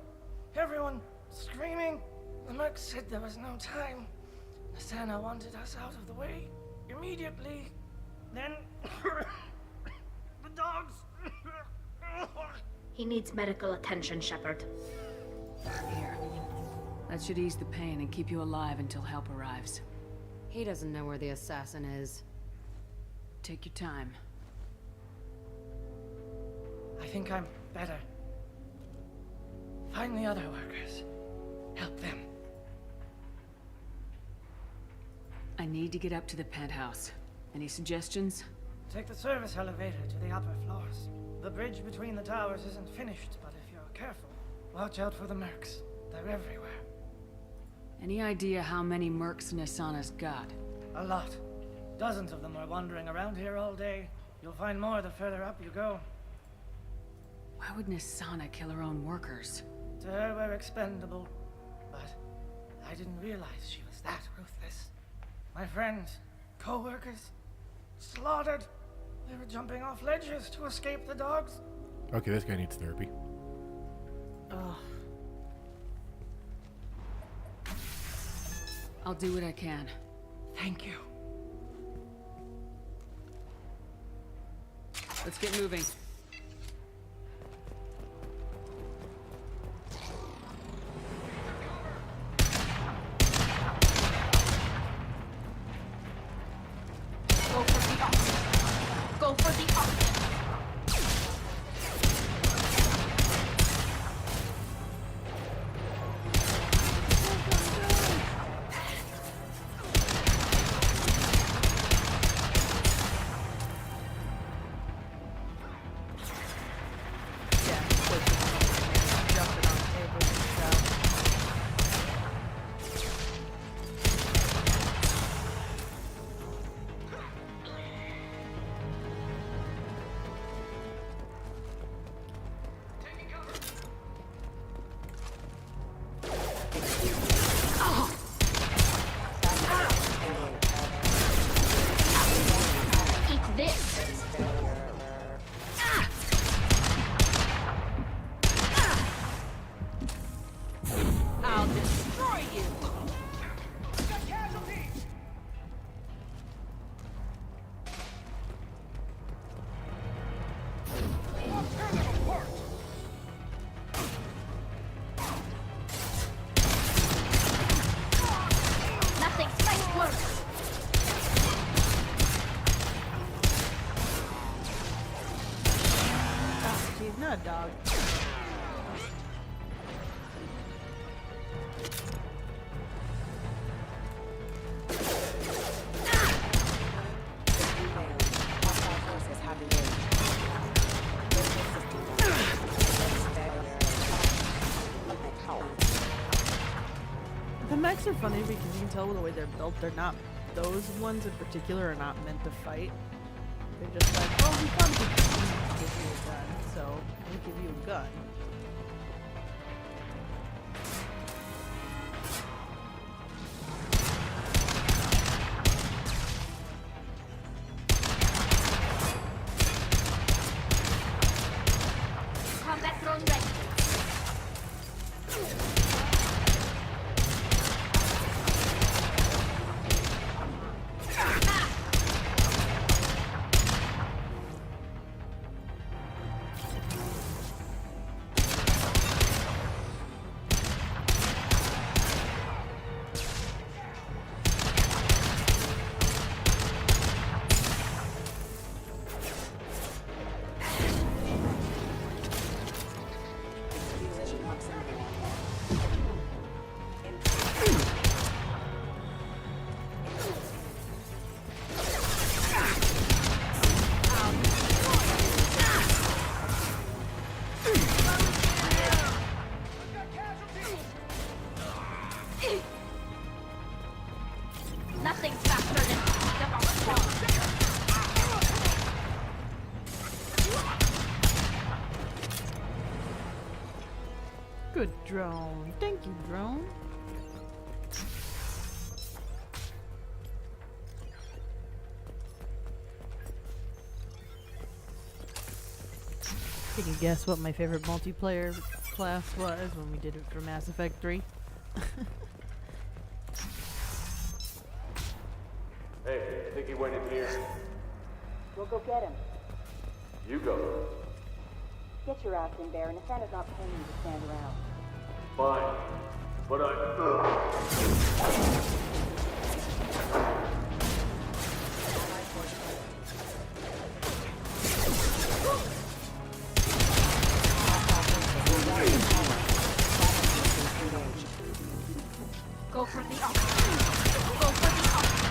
Speaker 8: Everyone screaming. The mechs said there was no time. Nasana wanted us out of the way immediately. Then the dogs.
Speaker 16: He needs medical attention, Shepard.
Speaker 10: Here. That should ease the pain and keep you alive until help arrives.
Speaker 15: He doesn't know where the assassin is.
Speaker 10: Take your time.
Speaker 8: I think I'm better. Find the other workers. Help them.
Speaker 10: I need to get up to the penthouse. Any suggestions?
Speaker 8: Take the service elevator to the upper floors. The bridge between the towers isn't finished, but if you're careful, watch out for the mercs. They're everywhere.
Speaker 10: Any idea how many mercs Nasana's got?
Speaker 8: A lot. Dozens of them are wandering around here all day. You'll find more the further up you go.
Speaker 10: Why would Nisana kill her own workers?
Speaker 8: To her, we're expendable. But I didn't realize she was that ruthless. My friends, co-workers, slaughtered. They were jumping off ledges to escape the dogs.
Speaker 1: Okay, this guy needs therapy.
Speaker 2: Ugh.
Speaker 10: I'll do what I can.
Speaker 8: Thank you.
Speaker 10: Let's get moving.
Speaker 16: Go for the opposite. Go for the opposite.
Speaker 2: Not a dog. The mechs are funny because you can tell the way they're built. They're not, those ones in particular are not meant to fight. They're just like, well, we thought we could give you a gun, so we'll give you a gun.
Speaker 16: Combat drone ready. Nothing's faster than the bomb.
Speaker 2: Good drone. Thank you, drone. Can you guess what my favorite multiplayer class was when we did it for Mass Effect 3?
Speaker 20: Hey, I think he went in here.
Speaker 21: We'll go get him.
Speaker 20: You go.
Speaker 21: Get your ass in there, and Nathana's not paying you to stand around.
Speaker 20: Fine. But
Speaker 16: Go for the opposite. Go for the opposite.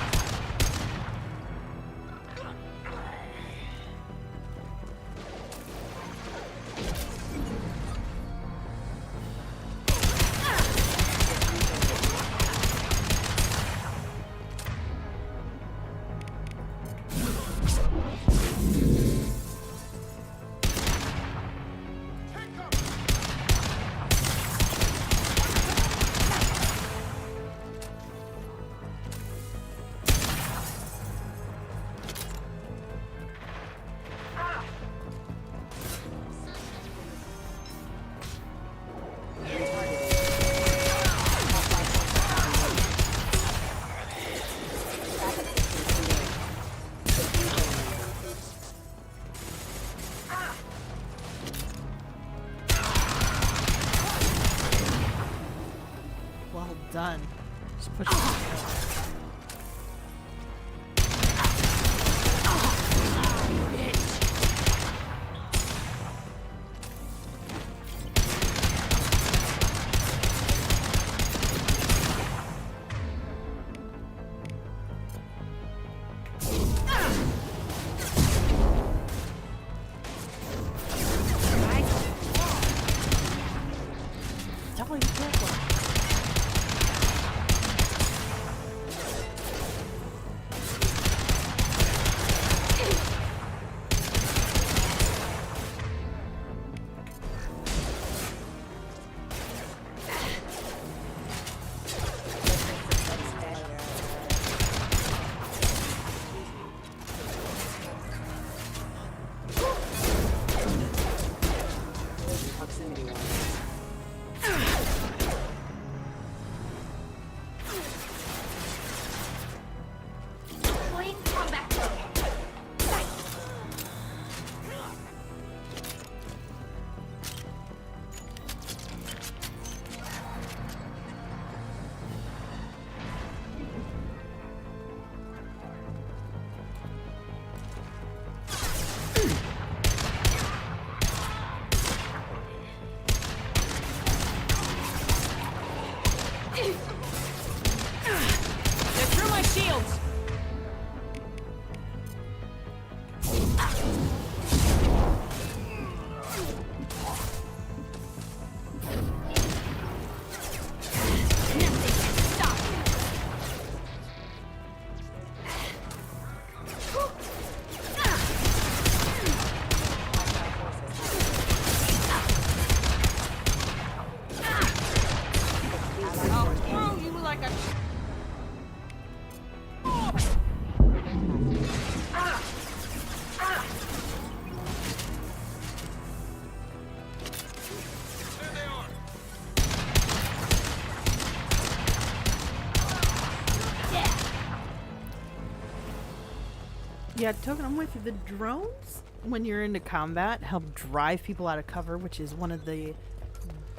Speaker 2: Yeah, Token, I'm with you. The drones, when you're into combat, help drive people out of cover, which is one of the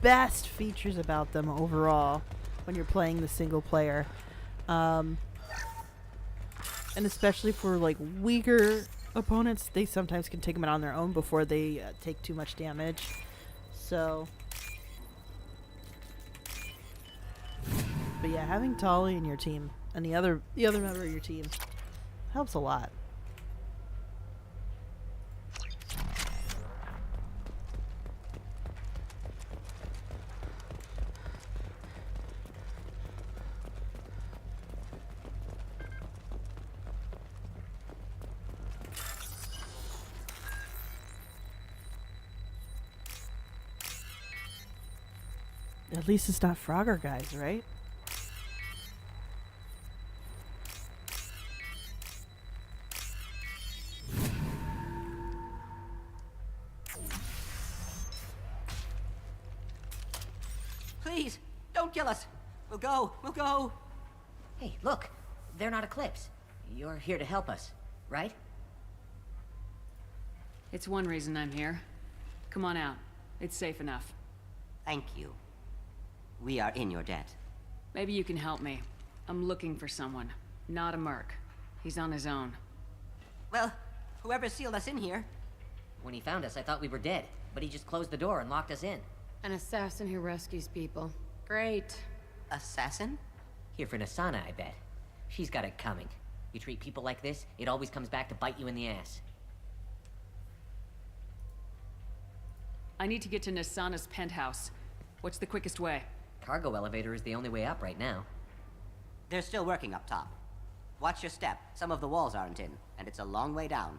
Speaker 2: best features about them overall when you're playing the single player. And especially for like weaker opponents, they sometimes can take them out on their own before they take too much damage. So, but yeah, having Tolly in your team and the other member of your team helps a lot. At least it's not Frogger guys, right?
Speaker 11: Please, don't kill us. We'll go. Hey, look. They're not Eclipse. You're here to help us, right?
Speaker 10: It's one reason I'm here. Come on out. It's safe enough.
Speaker 11: Thank you. We are in your debt.
Speaker 10: Maybe you can help me. I'm looking for someone. Not a merc. He's on his own.
Speaker 11: Well, whoever sealed us in here. When he found us, I thought we were dead, but he just closed the door and locked us in.
Speaker 15: An assassin who rescues people. Great.
Speaker 11: Assassin? Here for Nasana, I bet. She's got it coming. You treat people like this, it always comes back to bite you in the ass.
Speaker 10: I need to get to Nasana's penthouse. What's the quickest way?
Speaker 11: Cargo elevator is the only way up right now. They're still working up top. Watch your step. Some of the walls aren't in, and it's a long way down.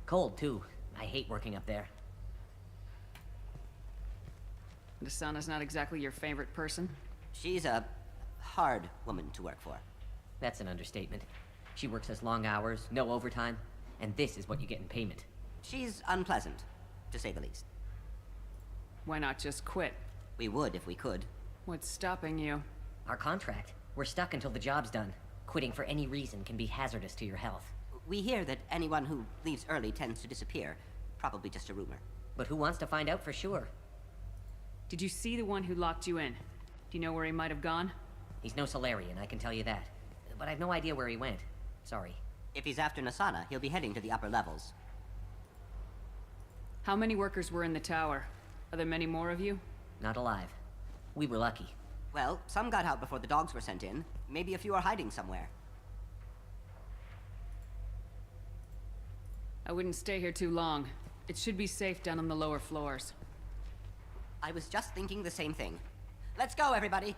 Speaker 11: Cold, too. I hate working up there.
Speaker 10: Nasana's not exactly your favorite person?
Speaker 11: She's a hard woman to work for. That's an understatement. She works us long hours, no overtime, and this is what you get in payment. She's unpleasant, to say the least.
Speaker 10: Why not just quit?
Speaker 11: We would if we could.
Speaker 10: What's stopping you?
Speaker 11: Our contract. We're stuck until the job's done. Quitting for any reason can be hazardous to your health. We hear that anyone who leaves early tends to disappear. Probably just a rumor. But who wants to find out for sure?
Speaker 10: Did you see the one who locked you in? Do you know where he might have gone?
Speaker 11: He's no Solarian, I can tell you that. But I've no idea where he went. Sorry. If he's after Nasana, he'll be heading to the upper levels.
Speaker 10: How many workers were in the tower? Are there many more of you?
Speaker 11: Not alive. We were lucky. Well, some got out before the dogs were sent in. Maybe a few are hiding somewhere.
Speaker 10: I wouldn't stay here too long. It should be safe down on the lower floors.
Speaker 11: I was just thinking the same thing. Let's go, everybody!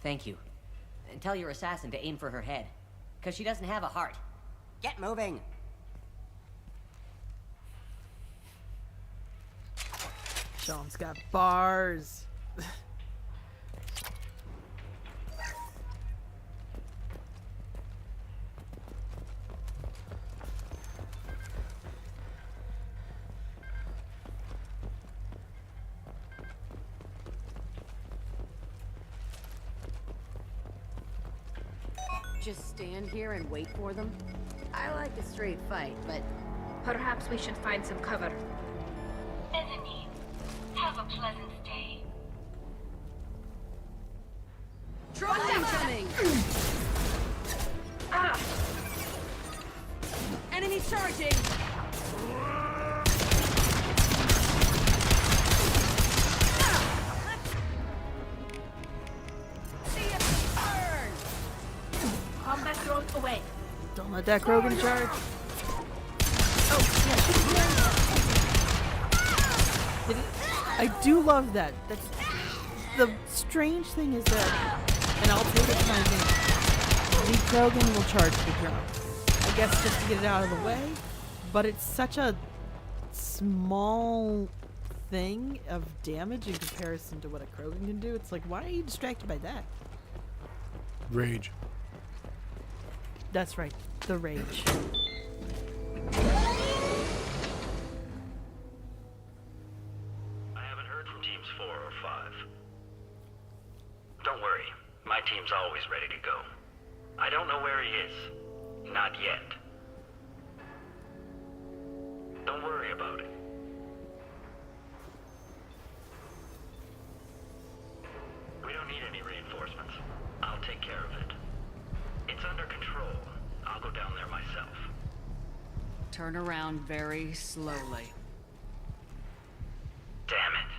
Speaker 11: Thank you. And tell your assassin to aim for her head. Because she doesn't have a heart. Get moving!
Speaker 2: Sean's got bars.
Speaker 15: Just stand here and wait for them? I like a straight fight, but...
Speaker 16: Perhaps we should find some cover. Enemy, have a pleasant stay.
Speaker 15: Drone incoming!
Speaker 16: Ah!
Speaker 15: Enemy charging! See it burn!
Speaker 16: Combat drones away.
Speaker 2: Don't let that Krogan charge. Oh, yeah. I do love that. That's the strange thing is that, and I'll take it to my advantage. The Krogan will charge the drone. I guess just to get it out of the way, but it's such a small thing of damage in comparison to what a Krogan can do. It's like, why are you distracted by that?
Speaker 1: Rage.
Speaker 2: That's right, the rage.
Speaker 5: I haven't heard from teams 4 or 5. Don't worry, my team's always ready to go. I don't know where he is. Not yet. Don't worry about it. We don't need any reinforcements. I'll take care of it. It's under control. I'll go down there myself.
Speaker 10: Turn around very slowly.
Speaker 5: Damn it.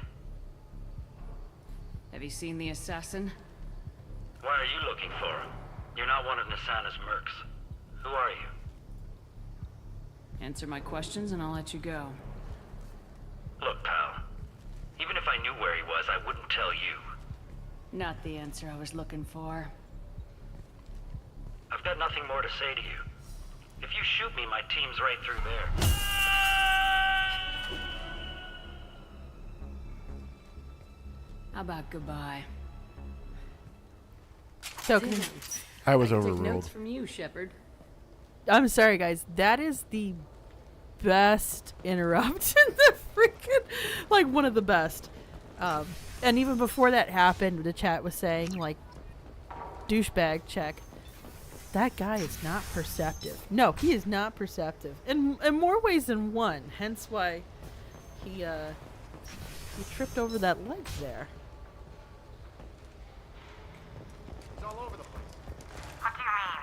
Speaker 10: Have you seen the assassin?
Speaker 5: Why are you looking for him? You're not one of Nisana's mercs. Who are you?
Speaker 10: Answer my questions and I'll let you go.
Speaker 5: Look, pal. Even if I knew where he was, I wouldn't tell you.
Speaker 10: Not the answer I was looking for.
Speaker 5: I've got nothing more to say to you. If you shoot me, my team's right through there.
Speaker 10: How about goodbye?
Speaker 2: So,
Speaker 1: I was
Speaker 10: Take
Speaker 1: overruled.
Speaker 10: notes from you, Shepard.
Speaker 2: I'm sorry, guys. That is the best interrupt in the freaking, like, one of the best. And even before that happened, the chat was saying, like, douchebag check. That guy is not perceptive. No, he is not perceptive. In more ways than one. Hence why he tripped over that ledge there.
Speaker 7: He's all over the place.
Speaker 22: What do you mean?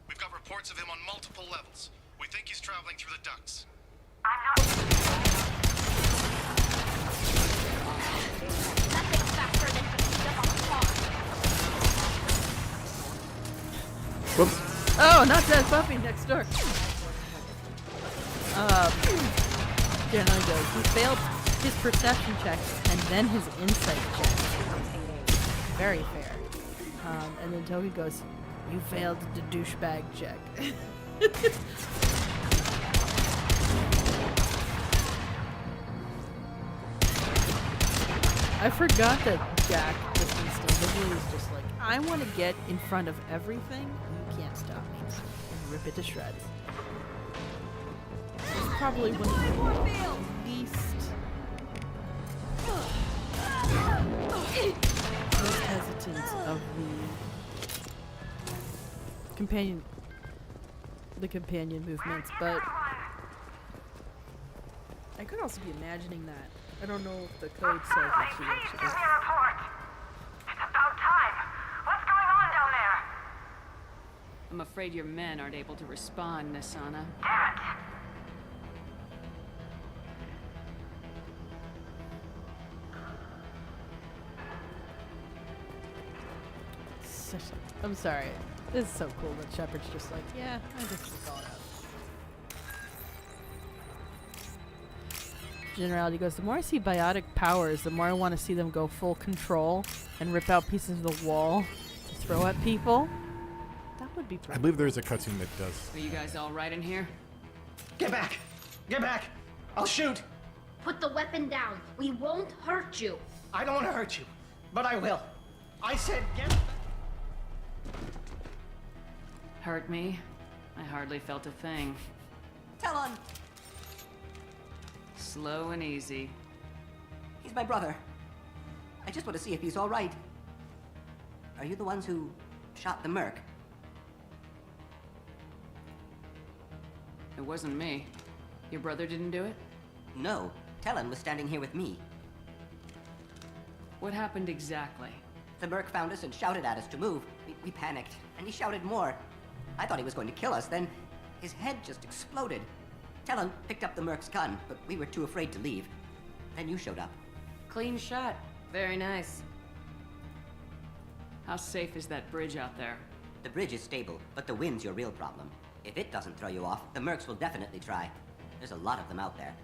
Speaker 7: We've got reports of him on multiple levels. We think he's traveling through the ducts.
Speaker 16: Nothing faster than to speed up on the car.
Speaker 1: Whoops.
Speaker 2: Oh, not that puppy next door. Generally goes, he failed his perception check and then his insight check. Very fair. And then Toby goes, you failed the douchebag check. I forgot that Jack just instinctively was just like, I want to get in front of everything. You can't stop me. And rip it to shreds. It's probably one of the least hesitant of the companion movements, but I could also be imagining that. I don't know if the code says that she actually
Speaker 22: Give me a report. It's about time. What's going on down there?
Speaker 10: I'm afraid your men aren't able to respond, Nisana.
Speaker 22: Damn it.
Speaker 2: I'm sorry. This is so cool that Shepard's just like, yeah, I just call it out. Generality goes, the more I see biotic powers, the more I want to see them go full control and rip out pieces of the wall to throw at people. That would be pretty.
Speaker 1: I believe there's a cutscene that does.
Speaker 10: Are you guys all right in here?
Speaker 8: Get back! Get back! I'll shoot!
Speaker 16: Put the weapon down. We won't hurt you.
Speaker 8: I don't want to hurt you, but I will. I said get...
Speaker 10: Hurt me? I hardly felt a thing.
Speaker 11: Talon!
Speaker 10: Slow and easy.
Speaker 11: He's my brother. I just want to see if he's all right. Are you the ones who shot the merc?
Speaker 10: It wasn't me. Your brother didn't do it?
Speaker 11: No. Talon was standing here with me.
Speaker 10: What happened exactly?
Speaker 11: The merc found us and shouted at us to move. We panicked, and he shouted more. I thought he was going to kill us, then his head just exploded. Talon picked up the merc's gun, but we were too afraid to leave. Then you showed up.
Speaker 10: Clean shot. Very nice. How safe is that bridge out there?
Speaker 11: The bridge is stable, but the wind's your real problem. If it doesn't throw you off, the mercs will definitely try. There's a lot of them out there.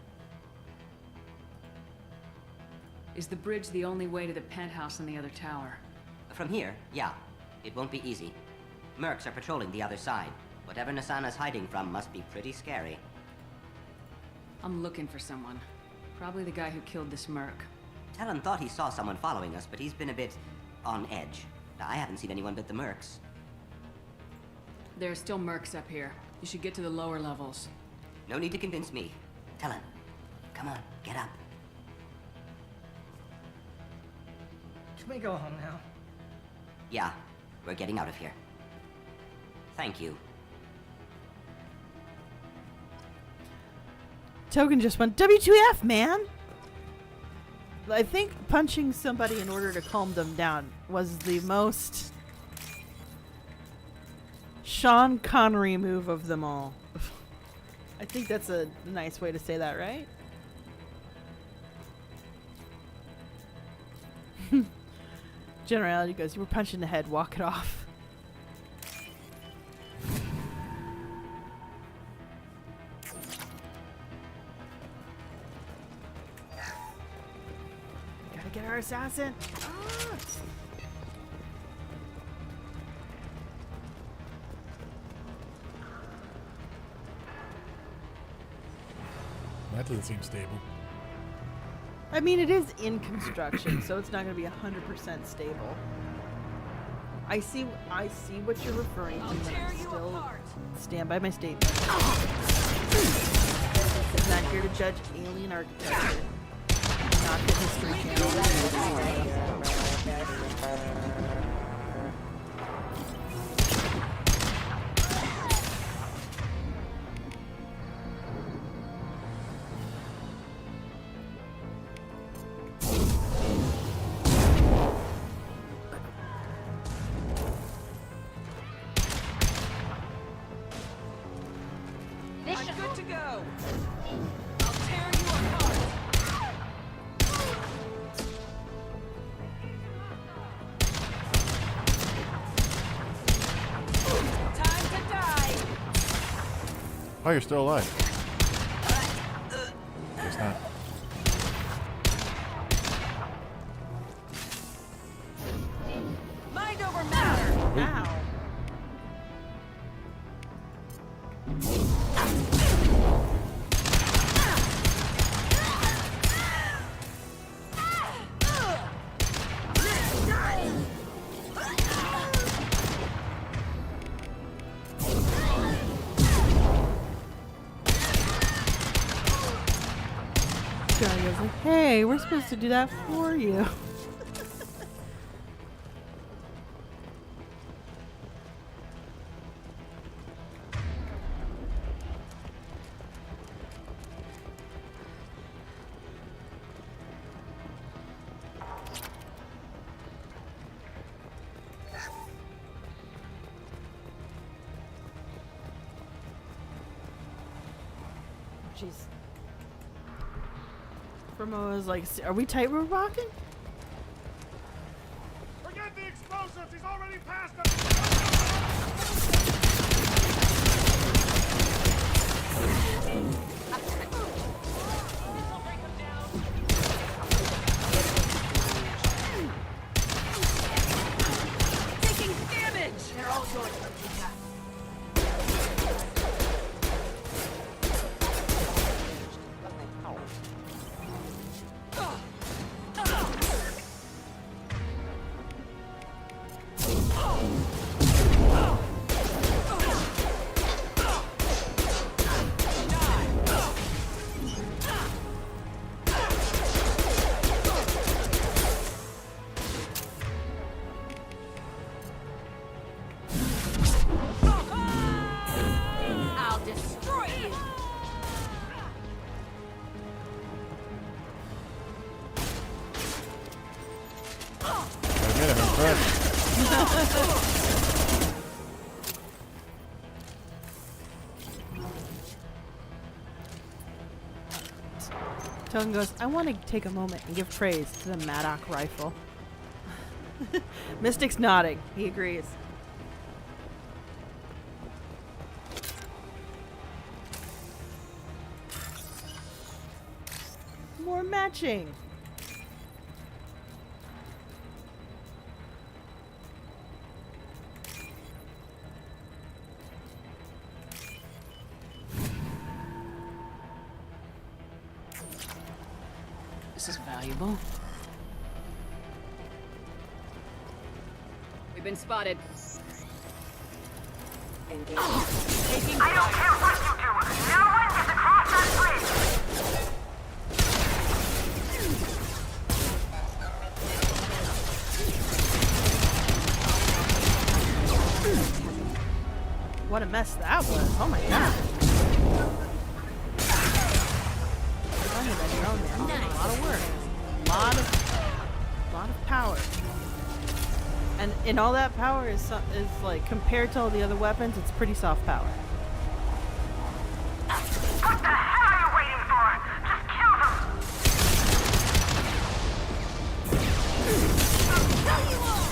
Speaker 10: Is the bridge the only way to the penthouse in the other tower?
Speaker 11: From here, yeah. It won't be easy. Mercs are patrolling the other side. Whatever Nisana's hiding from must be pretty scary.
Speaker 10: I'm looking for someone. Probably the guy who killed this merc.
Speaker 11: Talon thought he saw someone following us, but he's been a bit on edge. I haven't seen anyone but the mercs.
Speaker 10: There are still mercs up here. You should get to the lower levels.
Speaker 11: No need to convince me. Talon, come on, get up.
Speaker 8: Can we go home now?
Speaker 11: Yeah, we're getting out of here. Thank you.
Speaker 2: Token just went, W2F, man! I think punching somebody in order to calm them down was the most Sean Connery move of them all. I think that's a nice way to say that, right? Generality goes, you were punched in the head, walk it off. Gotta get our assassin. Ah!
Speaker 1: That doesn't seem stable.
Speaker 2: I mean, it is in construction, so it's not going to be 100% stable. I see what you're referring to, but I still stand by my statement. I'm not here to judge alien architecture. Not the History Channel.
Speaker 1: Oh, you're still alive. Guess not.
Speaker 6: Mind over matter.
Speaker 2: Ow. Johnny goes like, hey, we're supposed to do that for you. Jeez. Promo was like, are we tightrope rocking?
Speaker 7: Forget the explosives! He's already passed
Speaker 6: Taking damage. They're all yours. I'll destroy you.
Speaker 1: Admit I'm impressed.
Speaker 2: Token goes, I want to take a moment and give praise to the Maddock rifle. Mystic's nodding. He agrees. More matching.
Speaker 10: This is valuable. We've been spotted. Taking
Speaker 22: I don't care what you do. No one gets across that bridge.
Speaker 2: What a mess that was. Oh my god. Longer than your own, man. A lot of work. A lot of power. And all that power is like, compared to all the other weapons, it's pretty soft power.
Speaker 22: What the hell are you waiting for? Just kill them! I'll tell you all!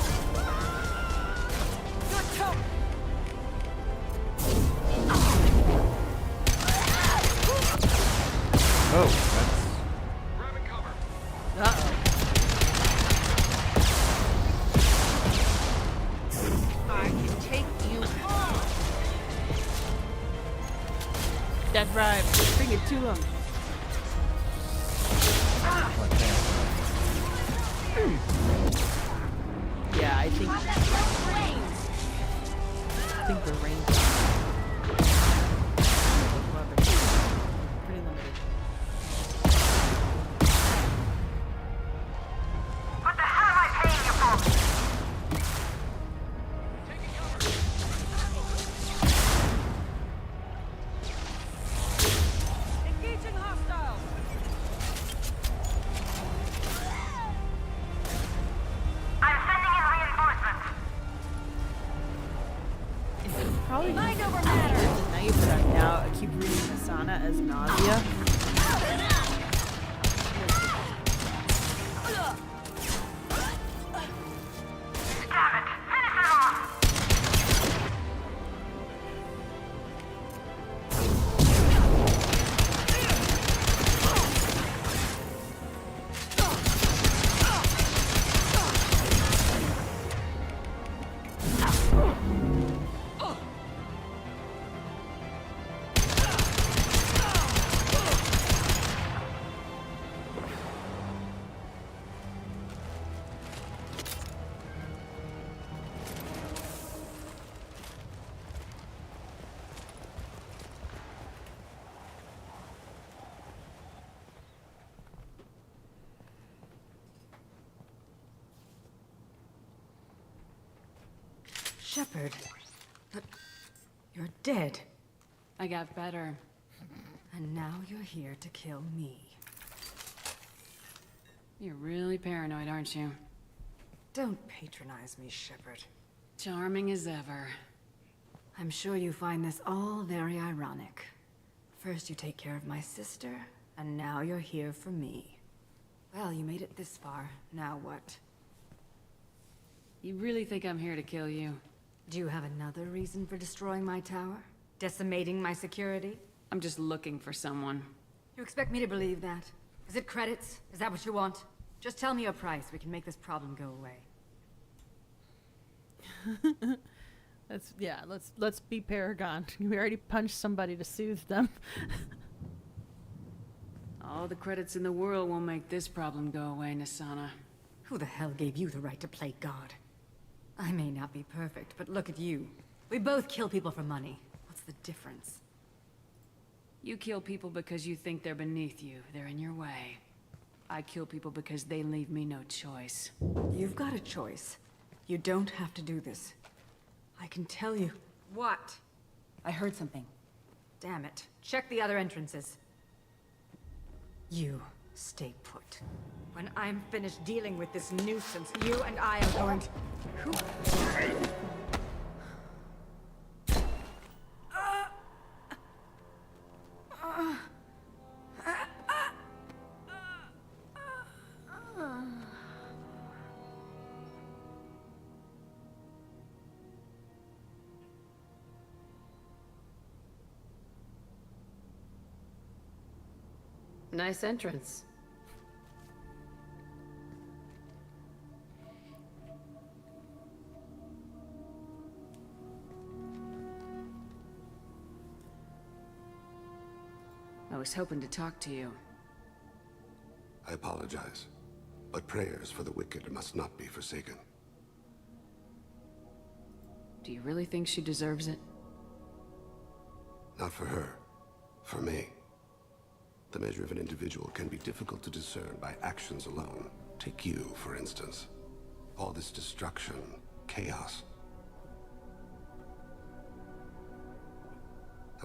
Speaker 22: Good job!
Speaker 1: Oh, that's...
Speaker 20: Grabbing cover.
Speaker 2: Uh-oh.
Speaker 6: I can take you on.
Speaker 2: Death drive. Bring it to him. Yeah, I think the range pretty limited.
Speaker 22: What the hell am I paying you for?
Speaker 6: Engaging hostile.
Speaker 22: I'm sending in reinforcements.
Speaker 2: Probably
Speaker 6: Mind over
Speaker 2: the
Speaker 6: matter.
Speaker 2: knife that I'm now. I keep reading Asana as nausea.
Speaker 22: Damn it! Finish him off!
Speaker 19: Shepard, but you're dead.
Speaker 10: I got better.
Speaker 19: And now you're here to kill me.
Speaker 10: You're really paranoid, aren't you?
Speaker 19: Don't patronize me, Shepard.
Speaker 10: Charming as ever.
Speaker 19: I'm sure you find this all very ironic. First you take care of my sister, and now you're here for me. Well, you made it this far. Now what?
Speaker 10: You really think I'm here to kill you?
Speaker 19: Do you have another reason for destroying my tower? Decimating my security?
Speaker 10: I'm just looking for someone.
Speaker 19: You expect me to believe that? Is it credits? Is that what you want? Just tell me your price. We can make this problem go away.
Speaker 2: Let's be Paragon. We already punched somebody to soothe them.
Speaker 10: All the credits in the world won't make this problem go away, Nasana.
Speaker 19: Who the hell gave you the right to play God? I may not be perfect, but look at you. We both kill people for money. What's the difference?
Speaker 10: You kill people because you think they're beneath you. They're in your way. I kill people because they leave me no choice.
Speaker 19: You've got a choice. You don't have to do this. I can tell you. What? I heard something. Damn it. Check the other entrances. You stay put. When I'm finished dealing with this nuisance, you and I are going to...
Speaker 10: Nice entrance. I was hoping to talk to you.
Speaker 4: I apologize, but prayers for the wicked must not be forsaken.
Speaker 10: Do you really think she deserves it?
Speaker 4: Not for her. For me. The measure of an individual can be difficult to discern by actions alone. Take you, for instance. All this destruction, chaos.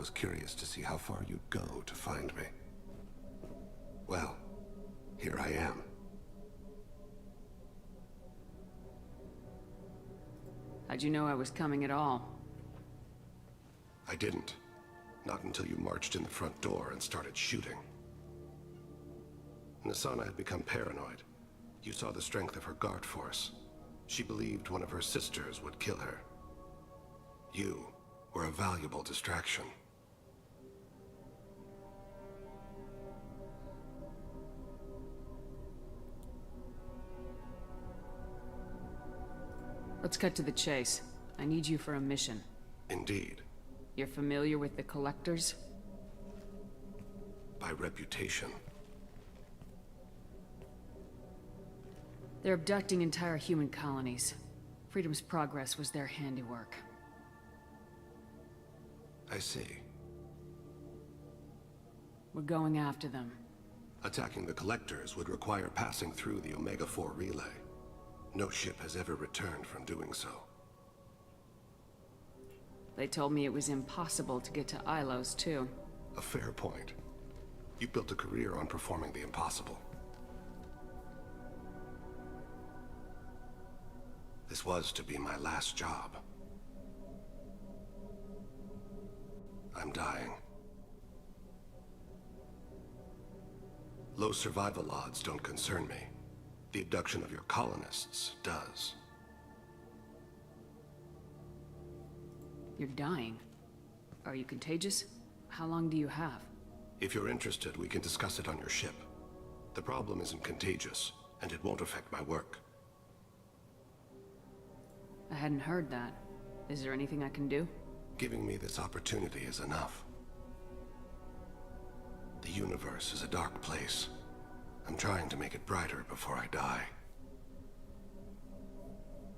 Speaker 4: I was curious to see how far you'd go to find me. Well, here I am.
Speaker 10: How'd you know I was coming at all?
Speaker 4: I didn't. Not until you marched in the front door and started shooting. Nasana had become paranoid. You saw the strength of her guard force. She believed one of her sisters would kill her. You were a valuable distraction.
Speaker 10: Let's cut to the chase. I need you for a mission.
Speaker 4: Indeed.
Speaker 10: You're familiar with the Collectors?
Speaker 4: By reputation.
Speaker 10: They're abducting entire human colonies. Freedom's Progress was their handiwork.
Speaker 4: I see.
Speaker 10: We're going after them.
Speaker 4: Attacking the Collectors would require passing through the Omega-4 relay. No ship has ever returned from doing so.
Speaker 10: They told me it was impossible to get to Ilos, too.
Speaker 4: A fair point. You built a career on performing the impossible. This was to be my last job. I'm dying. Low survival odds don't concern me. The abduction of your colonists does.
Speaker 10: You're dying. Are you contagious? How long do you have?
Speaker 4: If you're interested, we can discuss it on your ship. The problem isn't contagious, and it won't affect my work.
Speaker 10: I hadn't heard that. Is there anything I can do?
Speaker 4: Giving me this opportunity is enough. The universe is a dark place. I'm trying to make it brighter before I die.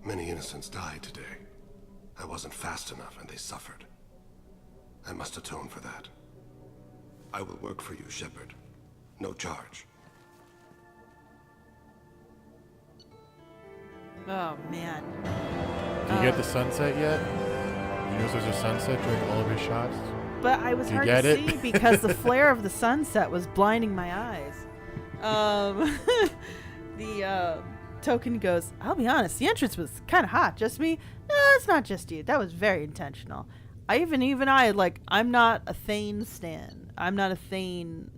Speaker 4: Many innocents died today. I wasn't fast enough and they suffered. I must atone for that. I will work for you, Shepard. No charge.
Speaker 2: Oh, man.
Speaker 1: Do you get the sunset yet? You know there's a sunset during all of his shots?
Speaker 2: But I was
Speaker 1: Do you
Speaker 2: hard
Speaker 1: get
Speaker 2: to
Speaker 1: it?
Speaker 2: see because the flare of the sunset was blinding my eyes. The token goes, I'll be honest, the entrance was kind of hot. Just me? No, it's not just you. That was very intentional. I'm not a Thane stan. I'm not a Thane.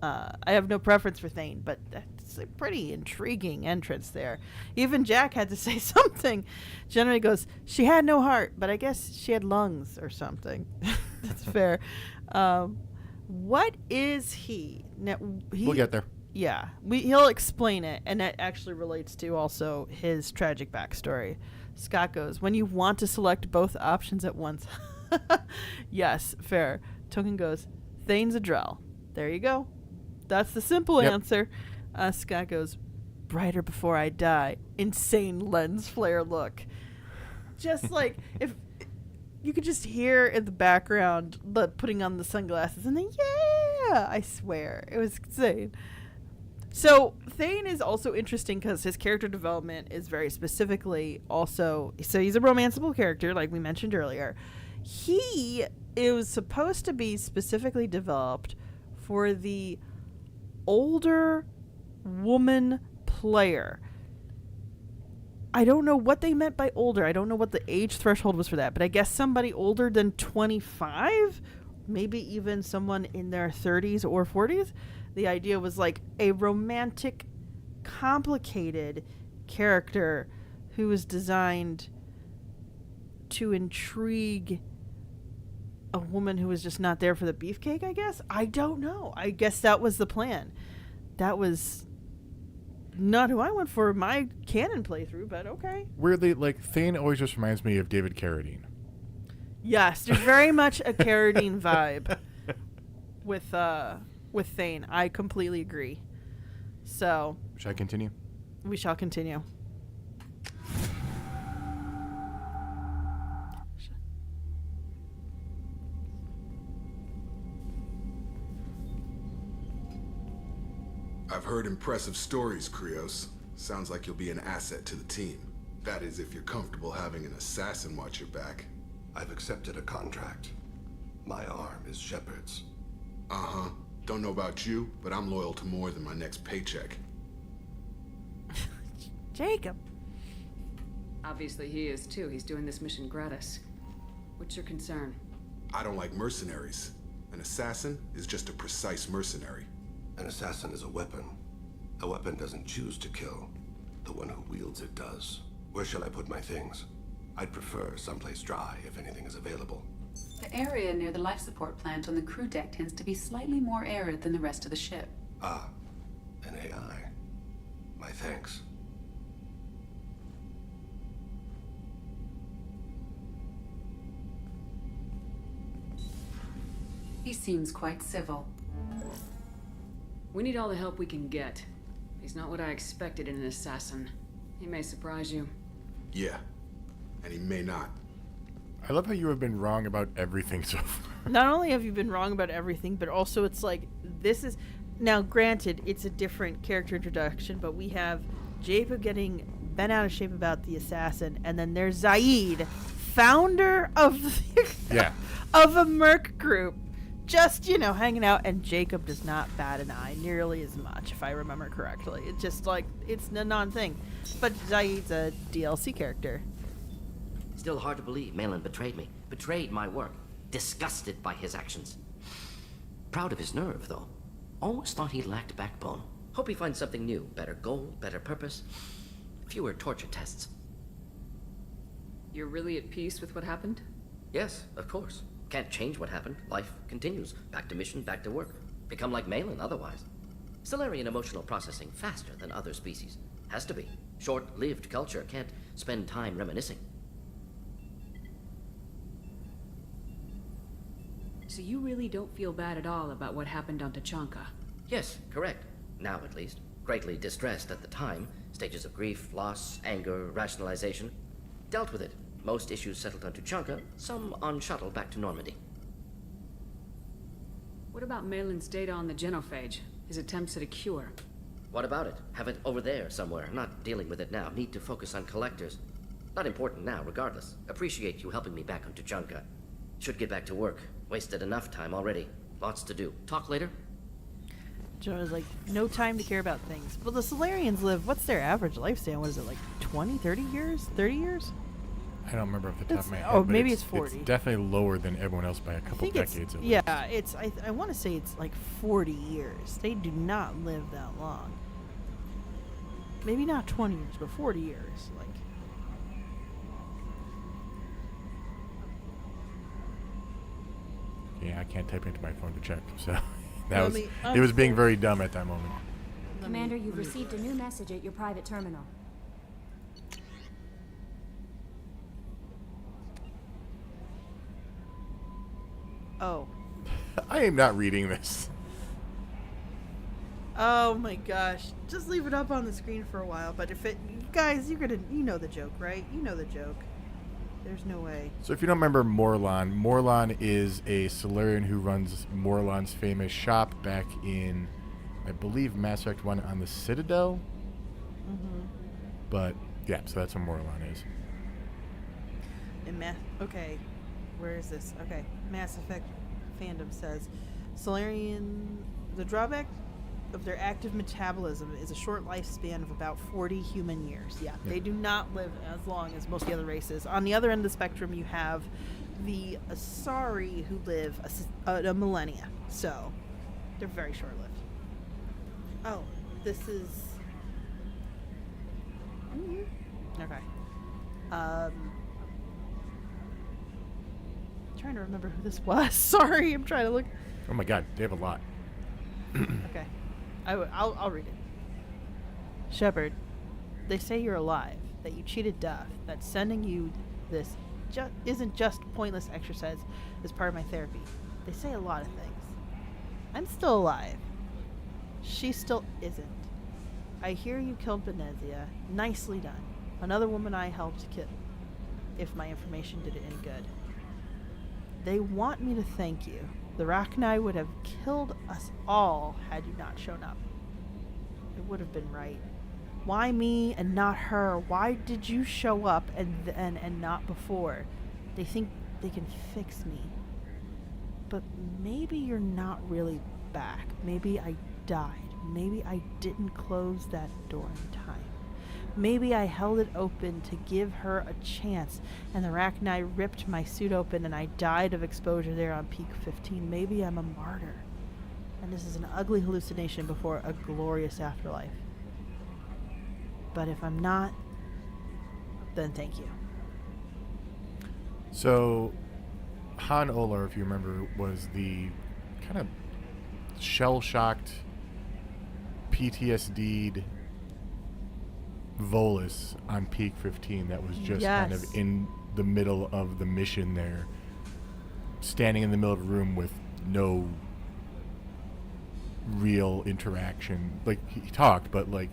Speaker 2: I have no preference for Thane, but that's a pretty intriguing entrance there. Even Jack had to say something. Generally goes, she had no heart, but I guess she had lungs or something. That's fair. What is he? Now,
Speaker 1: We'll get there.
Speaker 2: Yeah, he'll explain it, and that actually relates to also his tragic backstory. Scott goes, when you want to select both options at once. Yes, fair. Token goes, Thane's a Drell. There you go. That's the simple answer. Scott goes, brighter before I die. Insane lens flare look. Just like, if you could just hear in the background putting on the sunglasses, and then, yeah, I swear. It was insane. So Thane is also interesting because his character development is very specifically also, so he's a romanceable character like we mentioned earlier. It was supposed to be specifically developed for the older woman player. I don't know what they meant by older. I don't know what the age threshold was for that, but I guess somebody older than 25, maybe even someone in their 30s or 40s. The idea was like a romantic, complicated character who was designed to intrigue a woman who was just not there for the beefcake, I guess? I don't know. I guess that was the plan. That was not who I went for my canon playthrough, but okay.
Speaker 1: Weirdly, like, Thane always just reminds me of David Carradine.
Speaker 2: Yes, there's very much a Carradine vibe with Thane. I completely agree. So,
Speaker 1: Should I continue?
Speaker 2: We shall continue.
Speaker 9: I've heard impressive stories, Krios. Sounds like you'll be an asset to the team. That is, if you're comfortable having an assassin watch your back.
Speaker 4: I've accepted a contract. My arm is Shepard's.
Speaker 9: Uh-huh. Don't know about you, but I'm loyal to more than my next paycheck.
Speaker 2: Jacob.
Speaker 10: Obviously he is too. He's doing this mission gratis. What's your concern?
Speaker 9: I don't like mercenaries. An assassin is just a precise mercenary.
Speaker 4: An assassin is a weapon. A weapon doesn't choose to kill. The one who wields it does. Where shall I put my things? I'd prefer someplace dry if anything is available.
Speaker 12: The area near the life support plant on the crew deck tends to be slightly more arid than the rest of the ship.
Speaker 4: Ah, an AI. My thanks.
Speaker 12: He seems quite civil.
Speaker 10: We need all the help we can get. He's not what I expected in an assassin. He may surprise you.
Speaker 9: Yeah, and he may not.
Speaker 1: I love how you have been wrong about everything so far.
Speaker 2: Not only have you been wrong about everything, but also it's like, this is... Now, granted, it's a different character introduction, but we have Jacob getting bent out of shape about the assassin, and then there's Zaid, founder of
Speaker 1: yeah.
Speaker 2: of a merc group, just, you know, hanging out, and Jacob does not bat an eye nearly as much, if I remember correctly. It's just like, it's a non-thing. But Zaid's a DLC character.
Speaker 13: Still hard to believe Malin betrayed me. Betrayed my work. Disgusted by his actions. Proud of his nerve, though. Always thought he lacked backbone. Hope he finds something new. Better goal, better purpose. Fewer torture tests.
Speaker 10: You're really at peace with what happened?
Speaker 13: Yes, of course. Can't change what happened. Life continues. Back to mission, back to work. Become like Malin otherwise. Solarian emotional processing faster than other species. Has to be. Short-lived culture can't spend time reminiscing.
Speaker 10: So you really don't feel bad at all about what happened on Tachanka?
Speaker 13: Yes, correct. Now at least. Greatly distressed at the time. Stages of grief, loss, anger, rationalization. Dealt with it. Most issues settled on Tachanka, some on shuttle back to Normandy.
Speaker 10: What about Malin's data on the genophage? His attempts at a cure?
Speaker 13: What about it? Have it over there somewhere. Not dealing with it now. Need to focus on collectors. Not important now, regardless. Appreciate you helping me back on Tachanka. Should get back to work. Wasted enough time already. Lots to do. Talk later?
Speaker 2: Jonah's like, no time to care about things. Well, the Solarians live, what's their average lifespan? What is it, like 20, 30 years? 30 years?
Speaker 1: I don't remember off the top of my head.
Speaker 2: Oh,
Speaker 1: but
Speaker 2: maybe it's 40.
Speaker 1: It's definitely lower than everyone else by a couple decades.
Speaker 2: Yeah, it's. I want to say it's like 40 years. They do not live that long. Maybe not 20 years, but 40 years. Like.
Speaker 1: Yeah, I can't type into my phone to check. So it was being very dumb at that moment.
Speaker 14: Commander, you've received a new message at your private terminal.
Speaker 2: Oh.
Speaker 1: I am not reading this.
Speaker 2: Oh my gosh. Just leave it up on the screen for a while. But if it... Guys, you know the joke, right? You know the joke. There's no way.
Speaker 1: So if you don't remember Morlan is a Solarian who runs Morlan's famous shop back in, I believe, Mass Effect 1 on the Citadel.
Speaker 2: Mm-hmm.
Speaker 1: But, yeah, so that's what Morlan is.
Speaker 2: Okay. Where is this? Okay. Mass Effect fandom says Solarian, the drawback of their active metabolism is a short lifespan of about 40 human years. Yeah, they do not live as long as most of the other races. On the other end of the spectrum, you have the Asari who live a millennia. So they're very short-lived. Oh, this is... Okay. Trying to remember who this was. Sorry, I'm trying to look.
Speaker 1: Oh my god, they have a lot.
Speaker 2: Okay. I'll read it. Shepard, they say you're alive, that you cheated death, that sending you this isn't just pointless exercise as part of my therapy. They say a lot of things. I'm still alive. She still isn't. I hear you killed Benezia. Nicely done. Another woman I helped kill, if my information did it any good. They want me to thank you. The Rachni would have killed us all had you not shown up. It would have been right. Why me and not her? Why did you show up and not before? They think they can fix me. but maybe you're not really back. Maybe I died. Maybe I didn't close that door in time. Maybe I held it open to give her a chance, and the Arachnai ripped my suit open and I died of exposure there on Peak 15. Maybe I'm a martyr, and this is an ugly hallucination before a glorious afterlife. But if I'm not, then thank you.
Speaker 1: So, Han Olar, if you remember, was the kind of shell-shocked, PTSD'd Volus on Peak 15 that was just kind of in the middle of the mission there, standing in the middle of a room with no real interaction. Like, he talked, but like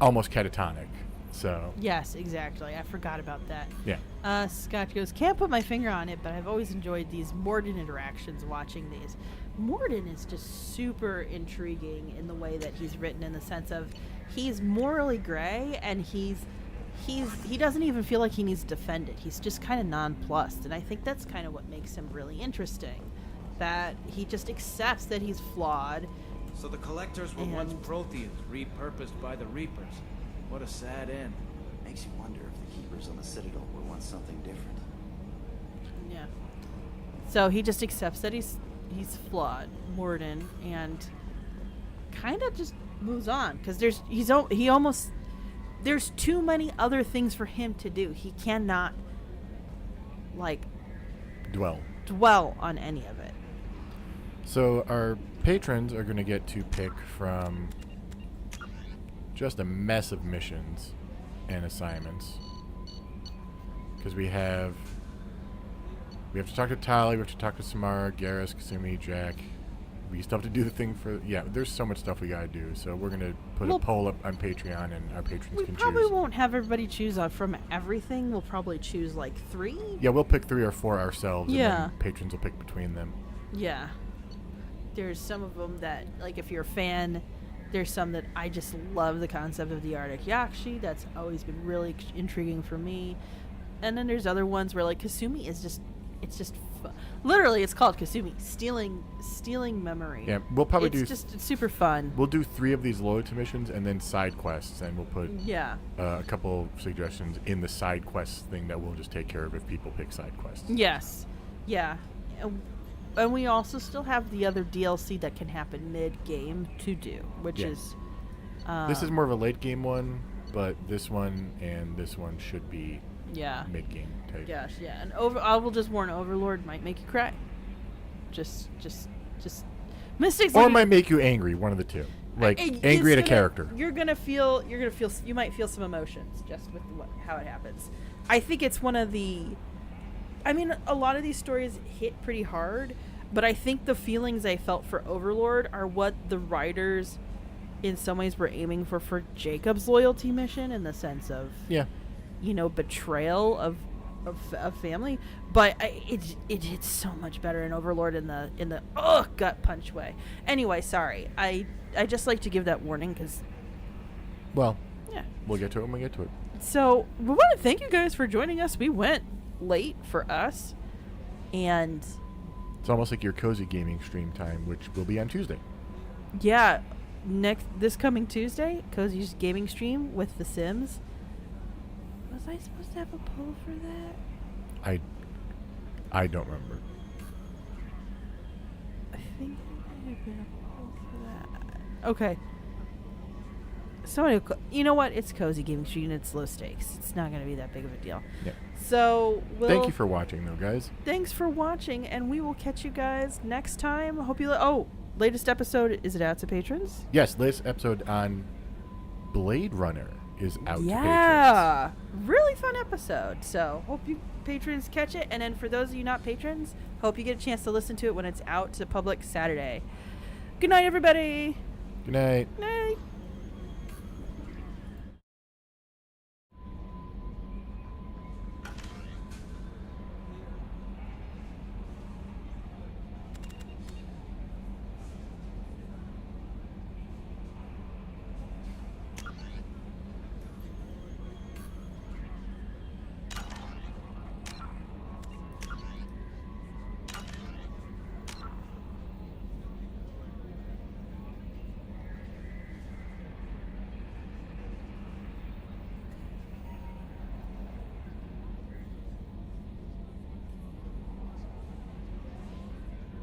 Speaker 1: almost catatonic. So
Speaker 2: yes, exactly. I forgot about that.
Speaker 1: Yeah.
Speaker 2: Scott goes, can't put my finger on it, but I've always enjoyed these Morden interactions, watching these. Morden is just super intriguing in the way that he's written, in the sense of he's morally gray, and he doesn't even feel like he needs to defend it. He's just kind of nonplussed, and I think that's kind of what makes him really interesting, that he just accepts that he's flawed.
Speaker 3: So the Collectors were once Protheans, repurposed by the Reapers. What a sad end.
Speaker 17: Makes you wonder if the Keepers on the Citadel were once something different.
Speaker 2: Yeah. So he just accepts that he's flawed, Morden, and kind of just moves on, because there's too many other things for him to do. He cannot dwell on any of it.
Speaker 1: So our patrons are going to get to pick from just a mess of missions and assignments, because we have to talk to Tali, we have to talk to Samara, Garrus, Kasumi, Jack. We still have to do the thing for... Yeah, there's so much stuff we gotta do. So we're gonna put a poll up on Patreon, and our patrons can choose.
Speaker 2: We probably won't have everybody choose from everything. We'll probably choose like 3.
Speaker 1: Yeah, we'll pick 3 or 4 ourselves, and
Speaker 2: Yeah.
Speaker 1: then patrons will pick between them.
Speaker 2: Yeah. There's some of them that, like, if you're a fan, there's some that I just love the concept of the Arctic Yakshi. That's always been really intriguing for me. And then there's other ones where, like, Kasumi is just... It's just... Literally, it's called Kasumi. Stealing memory.
Speaker 1: Yeah, we'll probably
Speaker 2: it's super fun.
Speaker 1: We'll do 3 of these loyalty missions and then side quests, and we'll put a couple suggestions in the side quests thing that we'll just take care of if people pick side quests.
Speaker 2: Yes. Yeah. And we also still have the other DLC that can happen mid-game to do, which is...
Speaker 1: this is more of a late-game one, but this one and this one should be mid-game type.
Speaker 2: Gosh, yeah. And I will just warn, Overlord might make you cry. Just Mystics...
Speaker 1: Or might make you angry, one of the two. Like, angry at a character.
Speaker 2: You might feel some emotions just with how it happens. I think it's one of the... I mean, a lot of these stories hit pretty hard, but I think the feelings I felt for Overlord are what the writers, in some ways, were aiming for Jacob's loyalty mission, in the sense of, betrayal of family. But it hits so much better in Overlord in the gut punch way. Anyway, sorry, I just like to give that warning because.
Speaker 1: Well, we'll get to it when we get to it.
Speaker 2: So we want to thank you guys for joining us. We went late for us, and
Speaker 1: it's almost like your cozy gaming stream time, which will be on Tuesday.
Speaker 2: Yeah, this coming Tuesday, Cozy's gaming stream with The Sims. Was I supposed to have a poll for that?
Speaker 1: I don't remember.
Speaker 2: I think there might have been a poll for that. Okay. Somebody, you know what? It's Cozy Gaming Stream. It's low stakes. It's not going to be that big of a deal.
Speaker 1: Yeah.
Speaker 2: So
Speaker 1: thank you for watching, though, guys.
Speaker 2: Thanks for watching, and we will catch you guys next time. Hope you. Latest episode, is it out to patrons?
Speaker 1: Yes, latest episode on Blade Runner is out to patrons.
Speaker 2: Yeah, really fun episode. So hope you patrons catch it, and then for those of you not patrons, hope you get a chance to listen to it when it's out to public Saturday. Good night, everybody.
Speaker 1: Good night.
Speaker 2: Night.